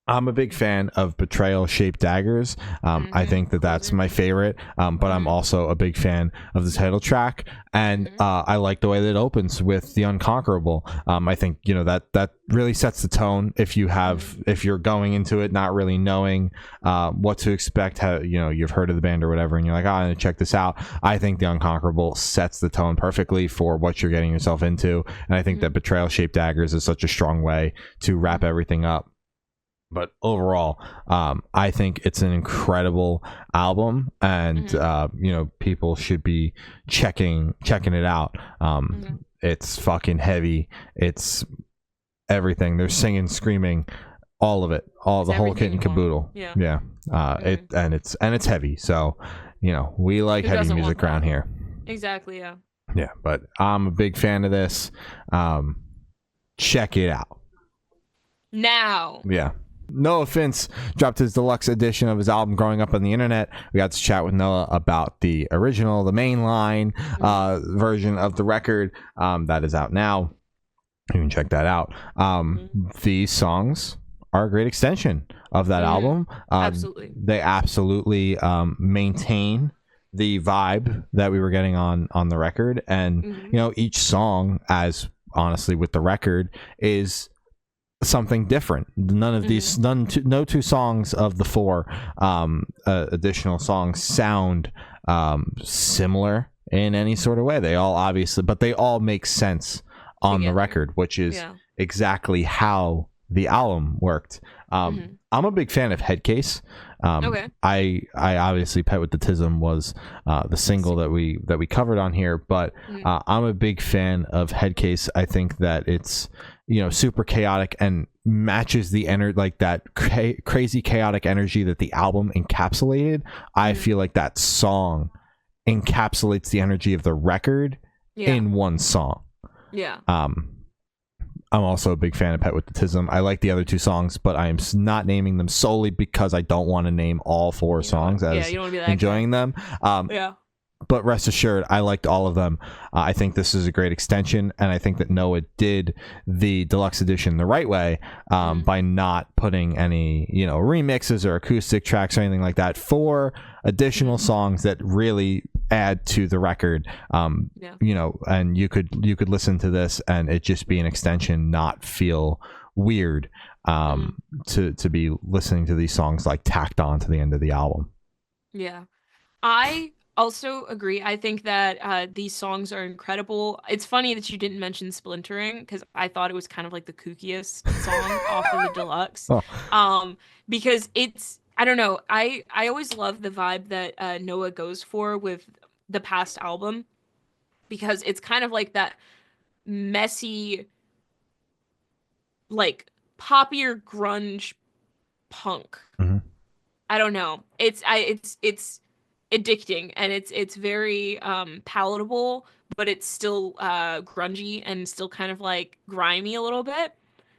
I'm a big fan of Betrayal Shaped Daggers. I think that's my favorite, but I'm also a big fan of the title track, and I like the way that it opens with The Unconquerable. I think that really sets the tone. If you're going into it not really knowing what to expect, how you've heard of the band or whatever, and you're like, I'm gonna check this out, I think The Unconquerable sets the tone perfectly for what you're getting yourself into, and I think that Betrayal Shaped Daggers is such a strong way to wrap everything up. But overall, I think it's an incredible album, and people should be checking it out. It's fucking heavy. It's everything. They're singing, screaming, all of it, the whole kit and caboodle. Yeah. It's heavy. So we like heavy music around here. Exactly. Yeah, but I'm a big fan of this. Check it out now. Yeah. No Offense dropped his deluxe edition of his album Growing Up on the Internet. We got to chat with Noah about the original, the mainline version of the record that is out now. You can check that out. These songs are a great extension of that album. Absolutely. They absolutely maintain the vibe that we were getting on the record. And, you know, each song, as honestly with the record, is something different. None of these no two songs of the four additional songs sound similar in any sort of way. They all obviously, but they all make sense on the record, which is exactly how the album worked. I'm a big fan of Headcase. I obviously Pet with the Tism was the single that we covered on here, but I'm a big fan of Headcase. I think that it's, you know, super chaotic and matches the like that crazy chaotic energy that the album encapsulated. I feel like that song encapsulates the energy of the record in one song. I'm also a big fan of Pet with the Tism. I like the other two songs, but I am not naming them solely because I don't want to name all four songs as you don't wanna be that enjoying them. But rest assured, I liked all of them. I think this is a great extension, and I think that Noah did the deluxe edition the right way by not putting any, you know, remixes or acoustic tracks or anything like that. 4 additional songs that really add to the record. You know, and you could listen to this and it just be an extension, not feel weird to be listening to these songs like tacked on to the end of the album. I also agree. I think that these songs are incredible. It's funny that you didn't mention Splintering, because I thought it was kind of like the kookiest song off of the deluxe. Because it's, I don't know, I always love the vibe that Noah goes for with the past album, because it's kind of like that messy, like poppier grunge punk. I don't know. It's addicting, and it's very palatable, but it's still grungy and still kind of like grimy a little bit.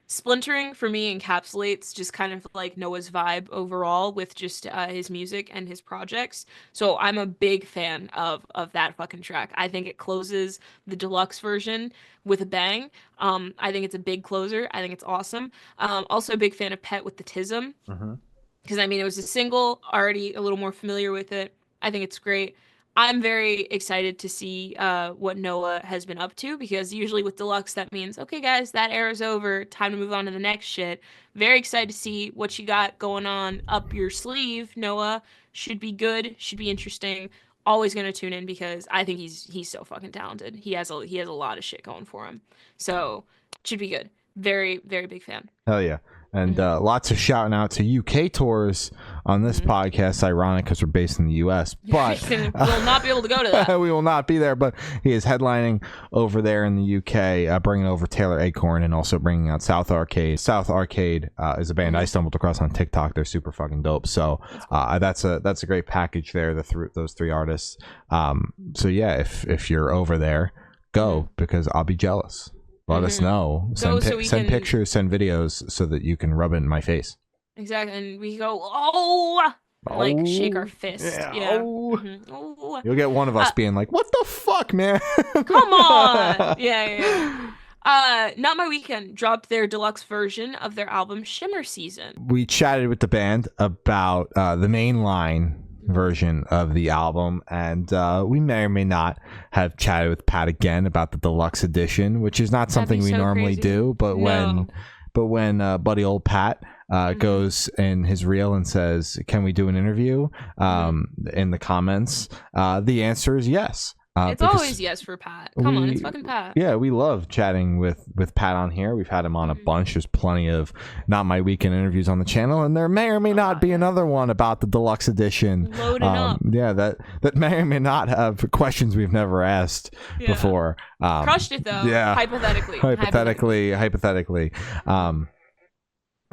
Splintering for me encapsulates just kind of like Noah's vibe overall with just his music and his projects. So I'm a big fan of that fucking track. I think it closes the deluxe version with a bang. I think it's a big closer. I think it's awesome. Also a big fan of Pet with the Tism, because I mean, it was a single, already a little more familiar with it. I think it's great. I'm very excited to see what Noah has been up to, because usually with deluxe, that means, okay, guys, that era's over. Time to move on to the next shit. Very excited to see what you got going on up your sleeve, Noah. Should be good. Should be interesting. Always gonna tune in, because I think he's so fucking talented. He has a lot of shit going for him. So should be good. Very, very big fan. Hell yeah. And lots of shouting out to UK tours on this podcast. Ironic, because we're based in the US, but we will not be able to go to that. We will not be there, but he is headlining over there in the UK, bringing over Taylor Acorn and also bringing out South Arcade. South Arcade is a band I stumbled across on TikTok. They're super fucking dope. So that's a great package there. Those 3 artists. So yeah, if you're over there, go, because I'll be jealous. Let us know. Send pictures, send videos, so that you can rub it in my face. Exactly, and we go, like shake our fist. Yeah. Oh. You'll get one of us being like, "What the fuck, man? Come on!" Yeah. Not My Weekend dropped their deluxe version of their album Shimmer Season. We chatted with the band about the mainline version of the album, and we may or may not have chatted with Pat again about the deluxe edition, which is not something we normally do, but when buddy old Pat goes in his reel and says, "Can we do an interview?" In the comments, the answer is yes. It's always yes for Pat. Come on, it's fucking Pat. Yeah, we love chatting with Pat on here. We've had him on a bunch. There's plenty of Not My Weekend interviews on the channel, and there may or may not be another one about the deluxe edition. Loaded up. Yeah, that may or may not have questions we've never asked before. Crushed it though. Yeah. Hypothetically.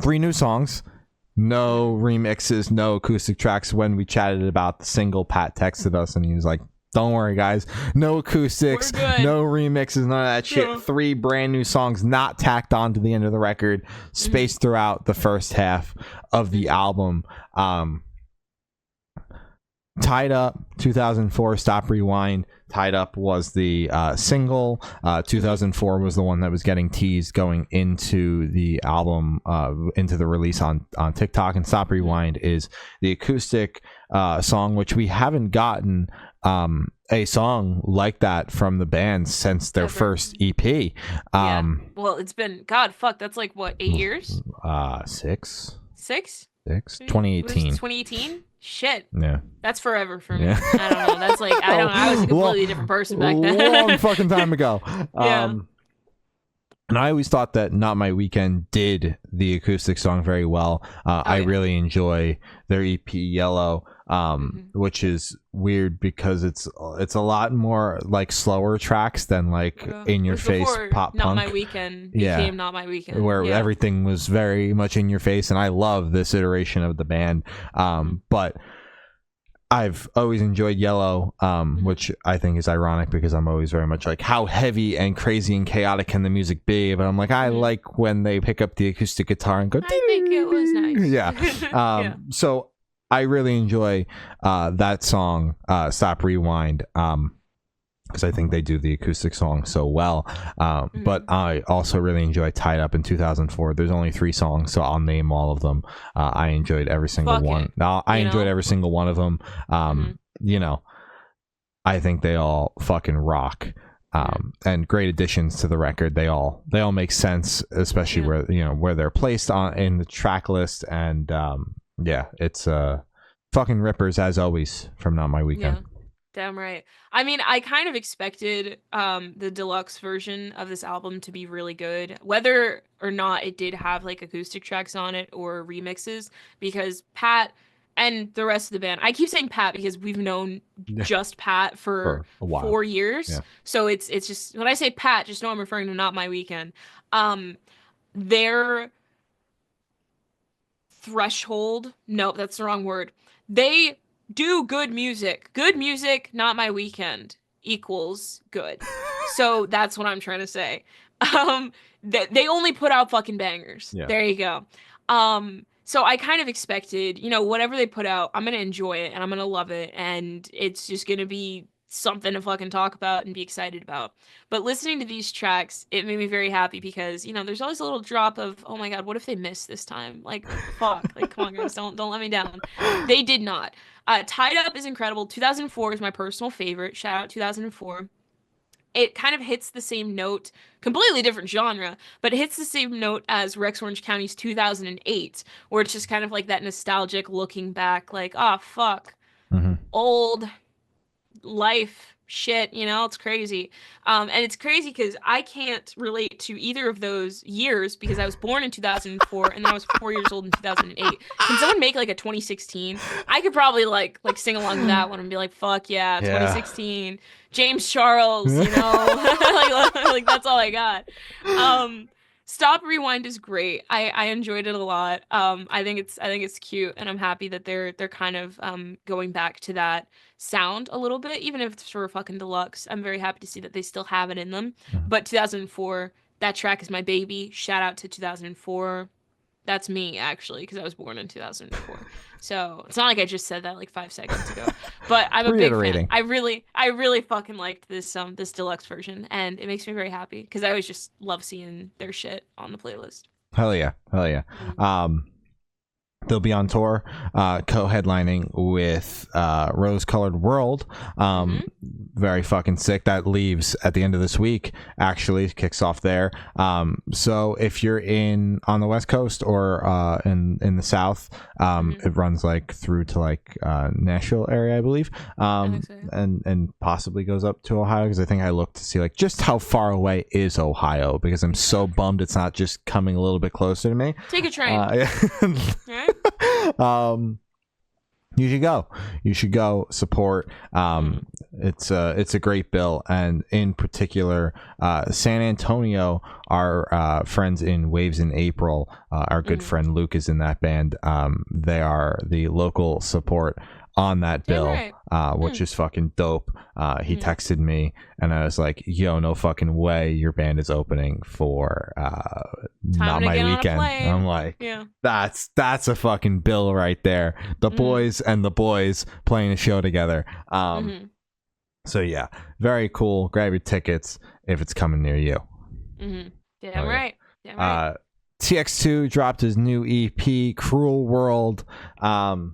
3 new songs. No remixes, no acoustic tracks. When we chatted about the single, Pat texted us and he was like, Don't worry, guys. No acoustics, We're good. no remixes, none of that shit. Yeah. 3 brand new songs not tacked on to the end of the record, spaced throughout the first half of the album. Tied Up, 2004, Stop Rewind. Tied Up was the single. 2004 was the one that was getting teased going into the album, into the release on TikTok. And Stop Rewind is the acoustic song, which we haven't gotten a song like that from the band since their first EP. Well, it's been, God, fuck, that's like, what, 8 years? 6? 6? 2018. 2018? Shit. Yeah. That's forever for me. Yeah. I don't know. That's like, I don't know. I was a completely different person back then. Long fucking time ago. Yeah. And I always thought that Not My Weekend did the acoustic song very well. I really enjoy their EP Yellow, which is weird because it's a lot more like slower tracks than like in your face pop Not punk. My Weekend became Not My Weekend, where everything was very much in your face, and I love this iteration of the band. But I've always enjoyed Yellow, which I think is ironic because I'm always very much like, how heavy and crazy and chaotic can the music be? But I'm like, I like when they pick up the acoustic guitar and go, I think it was nice. Yeah. So I really enjoy that song, Stop Rewind, because I think they do the acoustic song so well. But I also really enjoy Tied Up in 2004. There's only 3 songs, so I'll name all of them. I enjoyed every single one. I enjoyed every single one of them. You know, I think they all fucking rock. And great additions to the record. They all make sense, especially where they're placed in the track list. And it's fucking rippers as always from Not My Weekend. Yeah. Damn right. I mean, I kind of expected the deluxe version of this album to be really good, whether or not it did have like acoustic tracks on it or remixes, because Pat and the rest of the band, I keep saying Pat because we've known just Pat for a while. 4 years. Yeah. So it's just, when I say Pat, just know I'm referring to Not My Weekend. Their threshold, no, that's the wrong word. They do good music. Good music, Not My Weekend equals good. So that's what I'm trying to say. They only put out fucking bangers. Yeah. There you go. So I kind of expected, whatever they put out, I'm going to enjoy it and I'm going to love it. And it's just going to be something to fucking talk about and be excited about. But listening to these tracks, it made me very happy because, there's always a little drop of, oh my God, what if they miss this time? Like, fuck. Like, come on, guys, don't let me down. They did not. Tied Up is incredible. 2004 is my personal favorite. Shout out 2004. It kind of hits the same note, completely different genre, but it hits the same note as Rex Orange County's 2008, where it's just kind of like that nostalgic looking back, like, oh, fuck, old life shit, it's crazy. And it's crazy because I can't relate to either of those years because I was born in 2004 and then I was 4 years old in 2008. Can someone make like a 2016? I could probably like sing along to that one and be like, fuck yeah, 2016. James Charles, like that's all I got. Stop Rewind is great. I enjoyed it a lot. I think it's cute, and I'm happy that they're kind of going back to that sound a little bit, even if it's for a fucking deluxe. I'm very happy to see that they still have it in them. But 2004, that track is my baby. Shout out to 2004. That's me, actually, because I was born in 2004. So it's not like I just said that like 5 seconds ago. But I'm a big fan. I really fucking liked this deluxe version, and it makes me very happy because I always just love seeing their shit on the playlist. Hell yeah. They'll be on tour, co-headlining with Rose Colored World. Very fucking sick. That leaves at the end of this week, actually. Kicks off there. So if you're on the West Coast or in the South, it runs like through to like Nashville area, I believe. And possibly goes up to Ohio, because I think I looked to see like just how far away is Ohio, because I'm so bummed it's not just coming a little bit closer to me. Take a train. Right? You should go support. It's a great bill, and in particular San Antonio, our friends in Waves in April, our good friend Luke is in that band. They are the local support on that bill, right. which is fucking dope. He texted me, and I was like, yo, no fucking way your band is opening for Not My Weekend. I'm like, that's a fucking bill right there. The boys and the boys playing a show together. So yeah, very cool. Grab your tickets if it's coming near you. Damn right. Damn right. TX2 dropped his new EP, Cruel World, and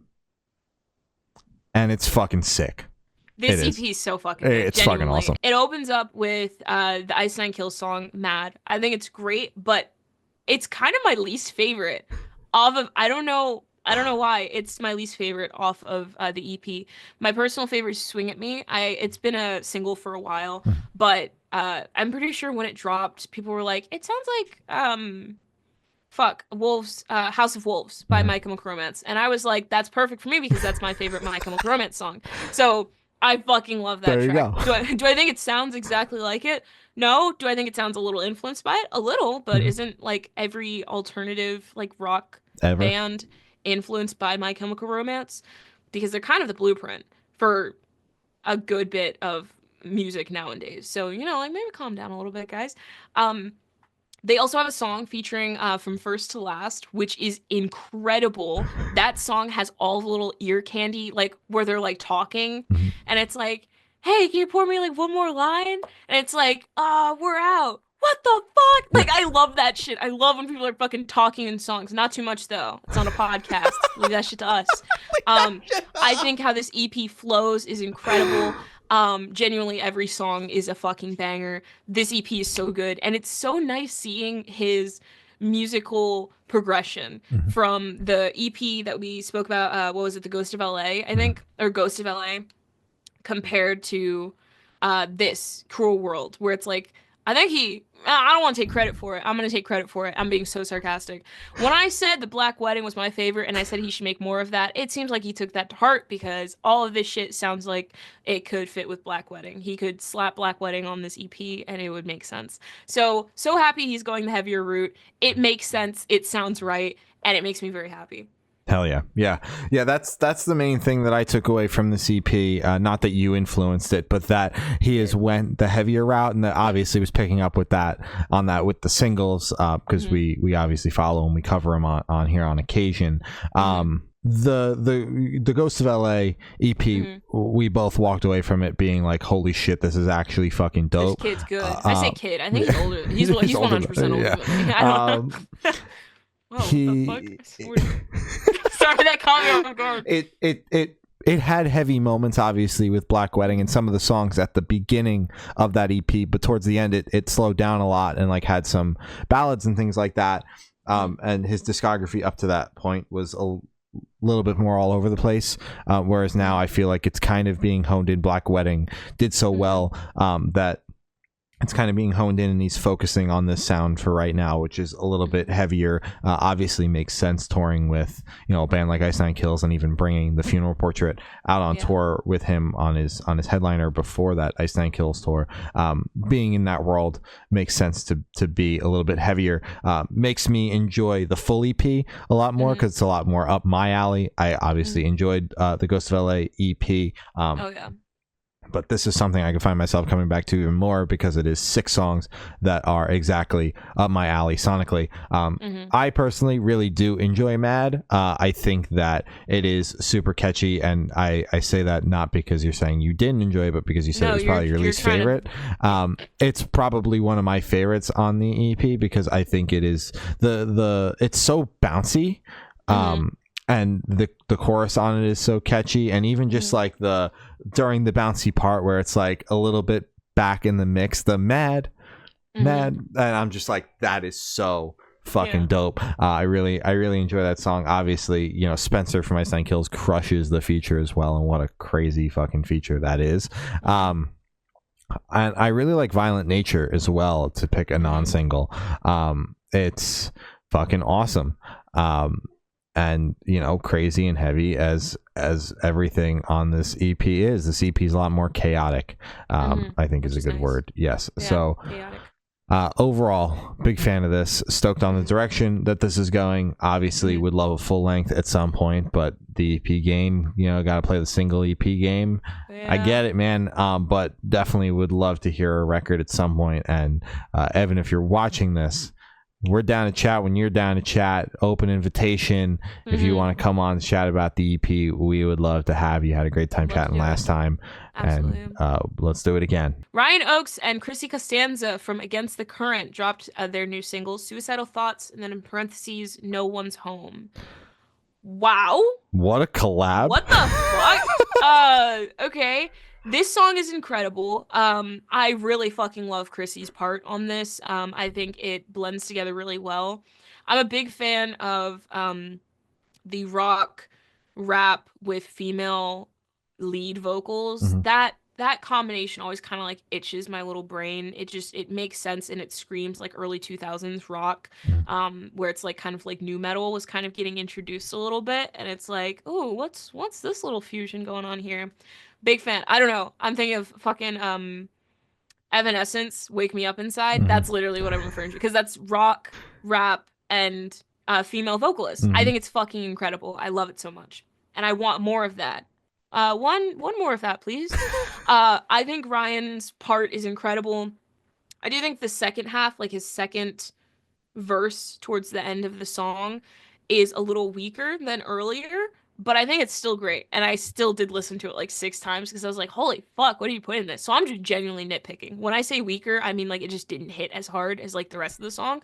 it's fucking sick. This EP is so fucking good. It's fucking awesome. It opens up with the Ice Nine Kills song, Mad. I think it's great, but it's kind of my least favorite off of, I don't know why it's my least favorite off of the EP. My personal favorite is Swing at Me. It's been a single for a while, but I'm pretty sure when it dropped, people were like, it sounds like Wolves, House of Wolves by My Chemical Romance. And I was like, that's perfect for me because that's my favorite My Chemical Romance song. So I fucking love that track. Do I think it sounds exactly like it? No. Do I think it sounds a little influenced by it? A little, but isn't like every alternative like rock band influenced by My Chemical Romance? Because they're kind of the blueprint for a good bit of music nowadays. So, like maybe calm down a little bit, guys. They also have a song featuring From First to Last, which is incredible. That song has all the little ear candy, like where they're like talking, and it's like, hey, can you pour me like one more line? And it's like, we're out. What the fuck? Like, I love that shit. I love when people are fucking talking in songs. Not too much though. It's on a podcast. Leave that shit to us. I think how this EP flows is incredible. Genuinely every song is a fucking banger. This EP is so good, and it's so nice seeing his musical progression from the EP that we spoke about, what was it, The Ghost of LA, I think, or Ghost of LA, compared to this Cruel World, where it's like, I don't want to take credit for it. I'm going to take credit for it. I'm being so sarcastic. When I said The Black Wedding was my favorite and I said he should make more of that, it seems like he took that to heart because all of this shit sounds like it could fit with Black Wedding. He could slap Black Wedding on this EP and it would make sense. So happy he's going the heavier route. It makes sense. It sounds right. And it makes me very happy. Hell yeah. That's the main thing that I took away from this EP. Not that you influenced it, but that he has went the heavier route, and that obviously was picking up with that with the singles, because we obviously follow and we cover them on here on occasion. The Ghost of LA EP, we both walked away from it being like, holy shit, this is actually fucking dope. This kid's good. I say kid. I think he's older. He's 100% older. Yeah. I don't know. Whoa, the fuck? Sorry, that caught me off guard. It had heavy moments, obviously, with Black Wedding and some of the songs at the beginning of that EP, but towards the end, it slowed down a lot and like had some ballads and things like that. And his discography up to that point was a little bit more all over the place, whereas now I feel like it's kind of being honed in. Black Wedding did so well that it's kind of being honed in, and he's focusing on this sound for right now, which is a little bit heavier. Obviously makes sense touring with, a band like Ice Nine Kills, and even bringing The Funeral Portrait out on tour with him on his headliner before that Ice Nine Kills tour. Being in that world makes sense to be a little bit heavier. Makes me enjoy the full EP a lot more because it's a lot more up my alley. I obviously enjoyed the Ghost of LA EP. But this is something I can find myself coming back to even more because it is 6 songs that are exactly up my alley sonically. I personally really do enjoy Mad. I think that it is super catchy, and I say that not because you're saying you didn't enjoy it, but because you said it was probably your least favorite. It's probably one of my favorites on the EP because I think it is it's so bouncy. And the chorus on it is so catchy, and even just like during the bouncy part where it's like a little bit back in the mix, the mad, and I'm just like, that is so fucking dope. I really enjoy that song. Obviously, Spencer from Ice Nine Kills crushes the feature as well, and what a crazy fucking feature that is. And I really like Violent Nature as well, to pick a non-single. It's fucking awesome. And crazy and heavy as everything on this EP is. This EP is a lot more chaotic. I think is a good word. Yes. Yeah, so chaotic. Overall, big fan of this. Stoked on the direction that this is going. Obviously, would love a full length at some point, but the EP game, got to play the single EP game. Yeah. I get it, man. But definitely would love to hear a record at some point. And Evan, if you're watching this, we're down to chat when you're down to chat. Open invitation. If you want to come on and chat about the EP, we would love to have you. Had a great time chatting last time. Absolutely. And let's do it again. Ryan Oakes and Chrissy Costanza from Against the Current dropped their new single, Suicidal Thoughts, and then in parentheses, No One's Home. Wow. What a collab. What the fuck? Okay. This song is incredible. I really fucking love Chrissy's part on this. I think it blends together really well. I'm a big fan of the rock rap with female lead vocals. Mm-hmm. That combination always kind of like itches my little brain. It makes sense, and it screams like early 2000s rock, where it's like kind of like nu metal was kind of getting introduced a little bit, and it's like, oh, what's this little fusion going on here? Big fan. I don't know. I'm thinking of fucking Evanescence, Wake Me Up Inside. Mm-hmm. That's literally what I'm referring to, because that's rock, rap, and female vocalists. Mm-hmm. I think it's fucking incredible. I love it so much, and I want more of that. One more of that, please. I think Ryan's part is incredible. I do think the second half, like his second verse towards the end of the song, is a little weaker than earlier, but I think it's still great. And I still did listen to it like 6 times because I was like, holy fuck, what did you put in this? So I'm just genuinely nitpicking. When I say weaker, I mean like it just didn't hit as hard as like the rest of the song.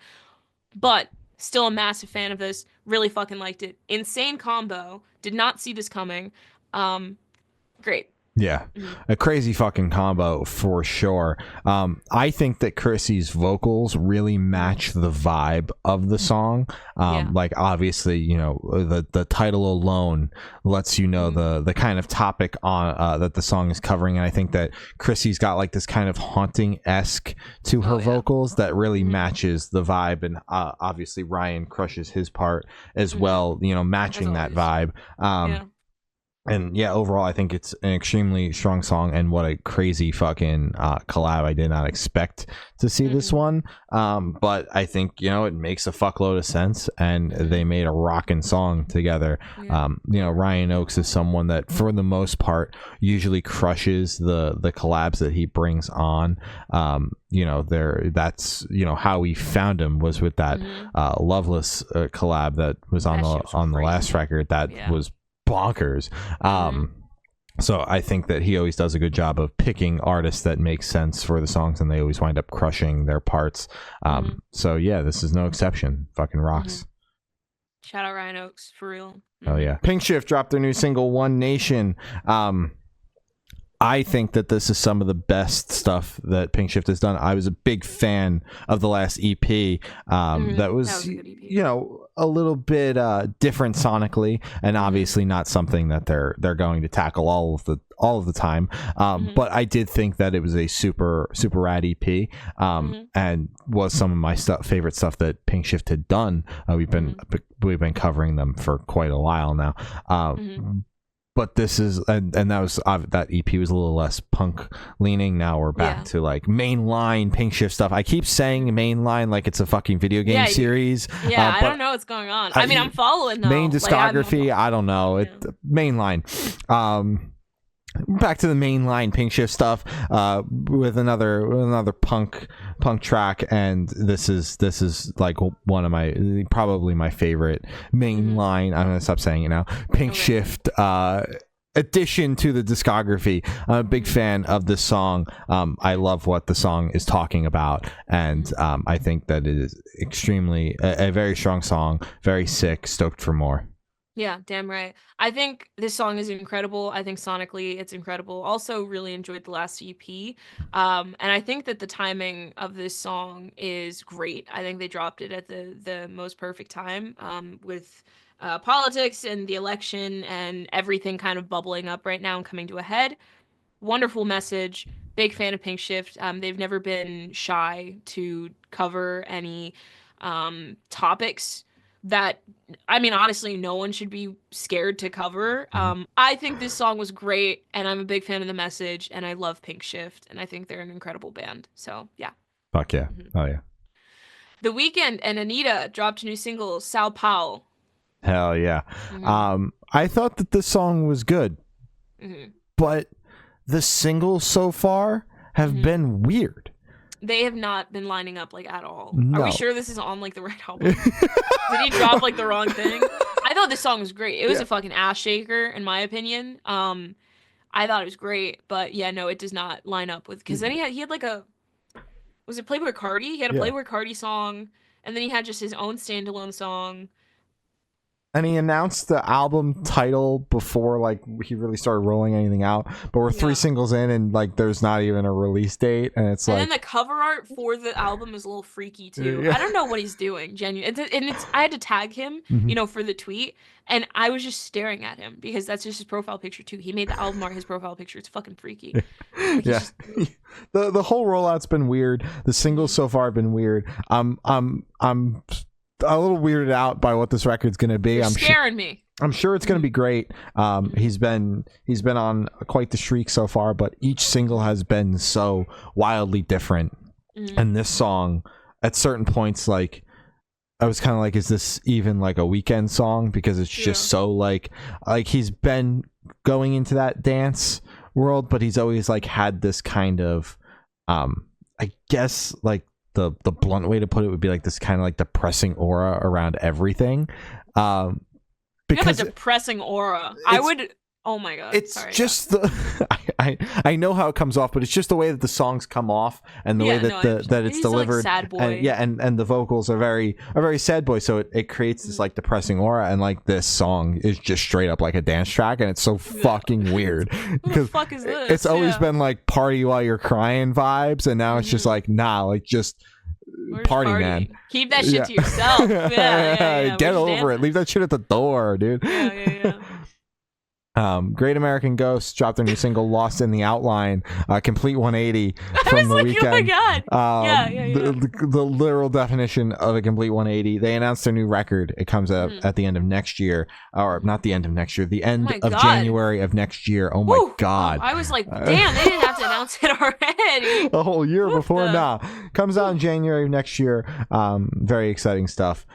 But still a massive fan of this. Really fucking liked it. Insane combo. Did not see this coming. Great. Yeah, a crazy fucking combo for sure. I think that Chrissy's vocals really match the vibe of the song. Like obviously, the title alone lets you know the kind of topic on that the song is covering, and I think that Chrissy's got like this kind of haunting-esque to her vocals that really matches the vibe, and obviously Ryan crushes his part as well, matching that vibe. And yeah, overall, I think it's an extremely strong song, and what a crazy fucking collab. I did not expect to see this one, but I think, it makes a fuckload of sense, and they made a rockin' song together. Ryan Oakes is someone that, for the most part, usually crushes the collabs that he brings on. That's how we found him, was with that Loveless collab that was on the last record. That was bonkers. So I think that he always does a good job of picking artists that make sense for the songs, and they always wind up crushing their parts. So yeah, this is no exception. Fucking rocks. Shout out Ryan Oakes, for real. Oh yeah. Pink Shift dropped their new single One Nation. I think that this is some of the best stuff that Pink Shift has done. I was a big fan of the last EP. That was a good EP. A little bit different sonically, and obviously not something that they're going to tackle all of the time. But I did think that it was a super rad EP, and was some of my favorite stuff that Pink Shift had done. We've been covering them for quite a while now. But this is, and that was that EP was a little less punk leaning. Now we're back to like mainline Pink Shift stuff. I keep saying mainline like it's a fucking video game series. I don't know what's going on. I mean, I'm following though. Main discography, I don't know. Mainline. Back to the mainline Pink Shift stuff with another punk track, and this is like one of probably my favorite mainline. I'm gonna stop saying it now. Pink Shift addition to the discography. I'm a big fan of this song. I love what the song is talking about, and I think that it is extremely a very strong song. Very sick. Stoked for more. Yeah, damn right. I think this song is incredible. I think sonically it's incredible. Also really enjoyed the last EP. And I think that the timing of this song is great. I think they dropped it at the most perfect time, with politics and the election and everything kind of bubbling up right now and coming to a head. Wonderful message. Big fan of Pink Shift. They've never been shy to cover any topics that, I mean, honestly, no one should be scared to cover. I think this song was great, and I'm a big fan of the message, and I love Pink Shift, and I think they're an incredible band. So, yeah. Fuck yeah. Mhm. Oh yeah. The Weeknd and Anita dropped a new single, Sao Paulo. Hell yeah. Mm-hmm. I thought that this song was good, Mm-hmm. but the singles so far have Mm-hmm. been weird. They have not been lining up like at all. Are we No. sure this is on like the right album? Did he drop like the wrong thing? I thought this song was great. It was Yeah. a fucking ass shaker in my opinion. I thought it was great, but yeah, no, it does not line up with because then he had like a was it Playboy Cardi? He had a Yeah. Playboy Cardi song, and then he had just his own standalone song. And he announced the album title before like he really started rolling anything out. But we're 3 singles in and like there's not even a release date, and it's And like then the cover art for the album is a little freaky too. Yeah. I don't know what he's doing, genuinely. And it's I had to tag him, for the tweet, and I was just staring at him because that's just his profile picture too. He made the album art his profile picture. It's fucking freaky. Like, yeah. just... the whole rollout's been weird. The singles so far have been weird. I'm a little weirded out by what this record's gonna be. You're scaring me. I'm sure it's going to be great. He's been on quite the streak so far, but each single has been so wildly different. And this song, at certain points, like I was kind of like, is this even like a Weeknd song? Because it's just so like he's been going into that dance world, but he's always like had this kind of, I guess like the blunt way to put it would be like this kind of like depressing aura around everything. You have a depressing aura. I would. Oh my god! It's just the. I know how it comes off, but it's just the way that the songs come off and the way that that it's delivered. Like sad boy. And the vocals are very sad boy. So it creates this like depressing aura, and like this song is just straight up like a dance track, and it's so fucking weird because fuck is this? It's always been like party while you're crying vibes, and now it's just like nah, like just. Party, man. Keep that shit to yourself. Yeah. Get over it. Leave that shit at the door, dude. Yeah. Great American Ghost dropped their new single "Lost in the Outline," complete 180 from the Weeknd. Oh my god! The literal definition of a complete 180. They announced their new record. It comes out at the end of next year, or not the end of next year, the end of January of next year. Oh my god! I was like, damn, they didn't have to announce it already. A whole year before. Nah, comes out in January of next year. Very exciting stuff.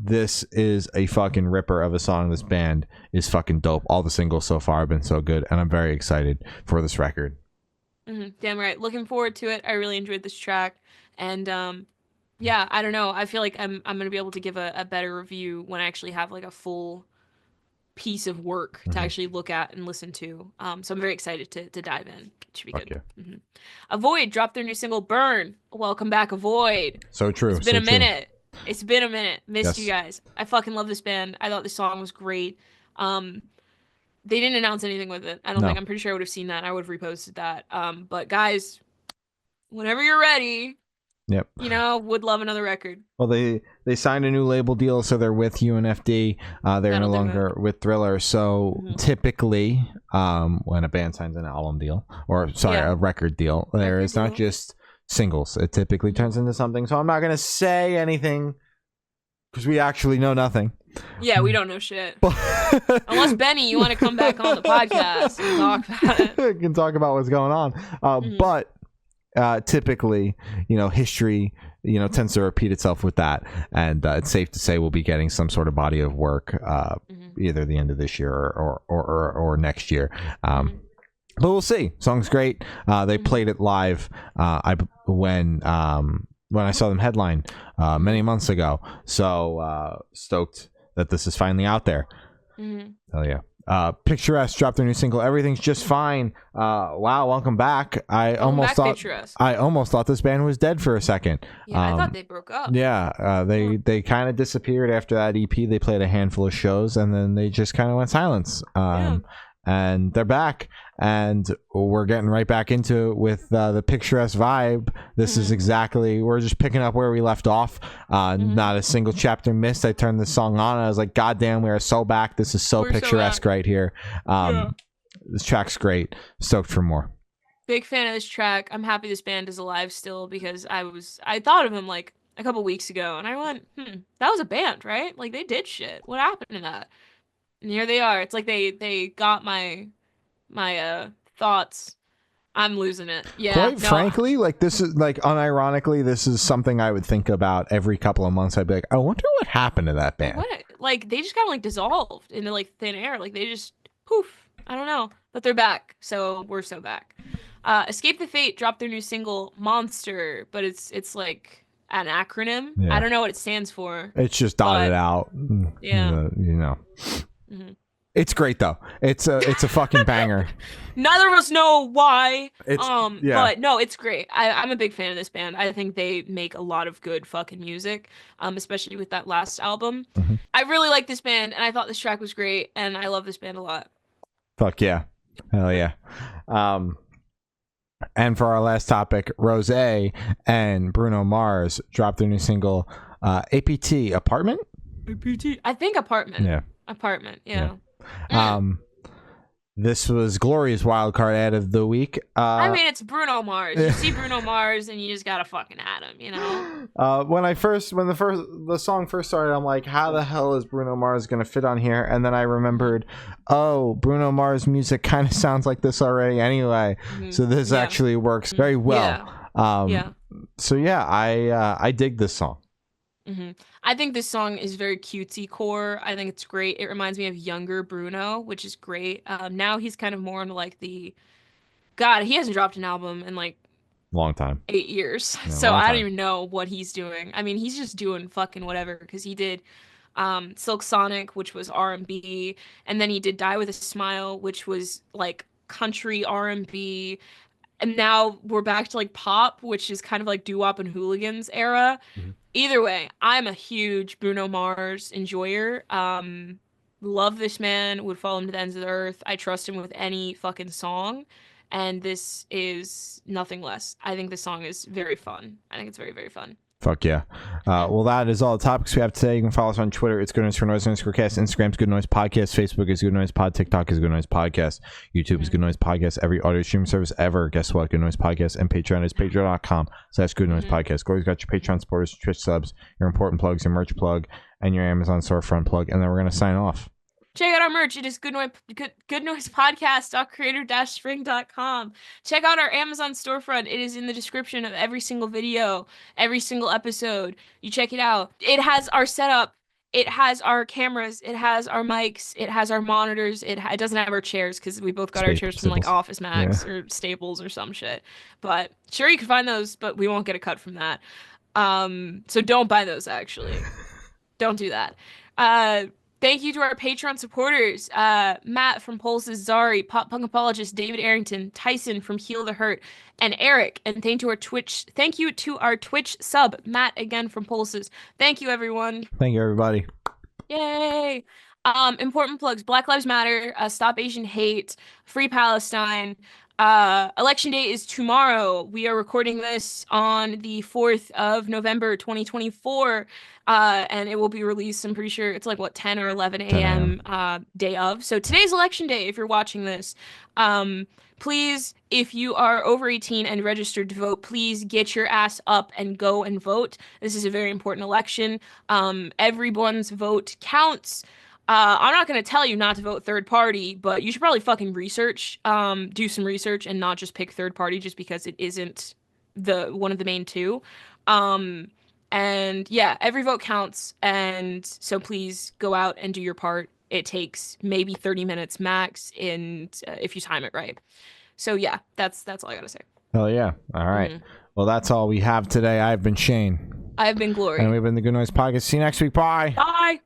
This is a fucking ripper of a song. This band is fucking dope. All the singles so far have been so good, and I'm very excited for this record. Damn right. Looking forward to it. I really enjoyed this track, and yeah, I don't know. I feel like I'm gonna be able to give a better review when I actually have like a full piece of work to actually look at and listen to. So I'm very excited to dive in. It should be good. Yeah. Avoid dropped their new single "Burn." Welcome back, Avoid. So true. It's been a minute. It's been a minute. Missed you guys. I fucking love this band. I thought the song was great. They didn't announce anything with it. I don't think. I'm pretty sure I would have seen that. I would have reposted that. But guys, whenever you're ready, would love another record. Well, they signed a new label deal, so they're with UNFD. They're no longer with Thriller. So typically, when a band signs an album deal, a record deal, there is not just singles. It typically turns into something. So I'm not gonna say anything because we actually know nothing. Yeah, we don't know shit. Unless Benny, you want to come back on the podcast and talk about it. We can talk about what's going on. But typically, history, tends to repeat itself with that, and it's safe to say we'll be getting some sort of body of work either the end of this year or next year. But we'll see. Song's great. They played it live when I saw them headline many months ago. So stoked that this is finally out there. Hell yeah. Picturesque dropped their new single "Everything's Just Fine." Wow, welcome back. I almost thought this band was dead for a second. Yeah, I thought they broke up. Yeah, they kind of disappeared after that EP. They played a handful of shows and then they just kind of went silence. And they're back, and we're getting right back into it with the picturesque vibe. This is exactly, we're just picking up where we left off. Not a single chapter missed. I turned this song on and I was like, God damn, we are so back. This is so picturesque right here. This track's great. Stoked for more. Big fan of this track. I'm happy this band is alive still because I thought of him like a couple weeks ago and I went, that was a band, right? Like they did shit. What happened to that? And here they are. It's like they got my thoughts I'm losing it. Yeah. Quite frankly, like this is like unironically, this is something I would think about every couple of months. I'd be like, I wonder what happened to that band. Like they just kind of like dissolved into like thin air. Like they just poof. I don't know, but they're back. So we're so back. Escape the Fate dropped their new single Monster, but it's like an acronym. Yeah. I don't know what it stands for. It's just dotted out. Yeah. You know. Mm-hmm. It's great though. It's a fucking banger. Neither of us know why. Yeah. But no, it's great. I'm a big fan of this band. I think they make a lot of good fucking music. Especially with that last album. Mm-hmm. I really like this band, and I thought this track was great, and I love this band a lot. Fuck yeah. Hell yeah. And for our last topic, Rose and Bruno Mars dropped their new single, APT Apartment? APT. I think Apartment. Yeah. Apartment. Yeah. This was Gloria's wildcard ad of the week. I mean, it's Bruno Mars. You see Bruno Mars, and you just gotta fucking add him, you know. When the song first started, I'm like, how the hell is Bruno Mars gonna fit on here? And then I remembered, oh, Bruno Mars music kind of sounds like this already anyway. Mm-hmm. So this actually works very well. So yeah, I dig this song. Mm-hmm. I think this song is very cutesy core. I think it's great. It reminds me of younger Bruno, which is great. Now he's kind of more into like God, he hasn't dropped an album in like long time, 8 years. Yeah, so I don't even know what he's doing. I mean, he's just doing fucking whatever, because he did Silk Sonic, which was R&B, and then he did Die with a Smile, which was like country R&B. And now we're back to like pop, which is kind of like doo-wop and hooligans era. Mm-hmm. Either way, I'm a huge Bruno Mars enjoyer. Love this man, would follow him to the ends of the earth. I trust him with any fucking song. And this is nothing less. I think this song is very fun. I think it's very, very fun. Fuck yeah. Well, that is all the topics we have today. You can follow us on Twitter. It's Good Noise for Noise _cast. Instagram's Good Noise Podcast. Facebook is Good Noise Pod. TikTok is Good Noise Podcast. YouTube is Good Noise Podcast. Every audio streaming service ever. Guess what? Good Noise Podcast. And Patreon is patreon.com/Good Noise Podcast. Corey's got your Patreon supporters, Twitch subs, your important plugs, your merch plug, and your Amazon storefront plug. And then we're going to sign off. Check out our merch. It is Good Noise Podcast.creator-spring.com. Check out our Amazon storefront. It is in the description of every single video, every single episode. You check it out. It has our setup. It has our cameras. It has our mics. It has our monitors. It doesn't have our chairs, because we both got our chairs from like Office Max or Staples or some shit. But sure, you can find those, but we won't get a cut from that. So don't buy those, actually. Don't do that. Thank you to our Patreon supporters, Matt from Pulses, Zari, Pop Punk Apologist, David Arrington, Tyson from Heal the Hurt, and Eric. And thank you to our Twitch sub, Matt, again from Pulses. Thank you, everyone. Thank you, everybody. Yay. Important plugs: Black Lives Matter, Stop Asian Hate, Free Palestine. Election day is tomorrow. We are recording this on the 4th of November, 2024. And it will be released, I'm pretty sure it's like 10 or 11 a.m. Day of. So today's election day, if you're watching this. Please, if you are over 18 and registered to vote, please get your ass up and go and vote. This is a very important election. Everyone's vote counts. I'm not going to tell you not to vote third party, but you should probably fucking do some research and not just pick third party just because it isn't one of the main two. And yeah, every vote counts. And so please go out and do your part. It takes maybe 30 minutes max, and if you time it right. So yeah, that's all I got to say. Hell yeah. All right. Mm-hmm. Well, that's all we have today. I've been Shane. I've been Glory. And we've been the Good Noise Podcast. See you next week. Bye. Bye.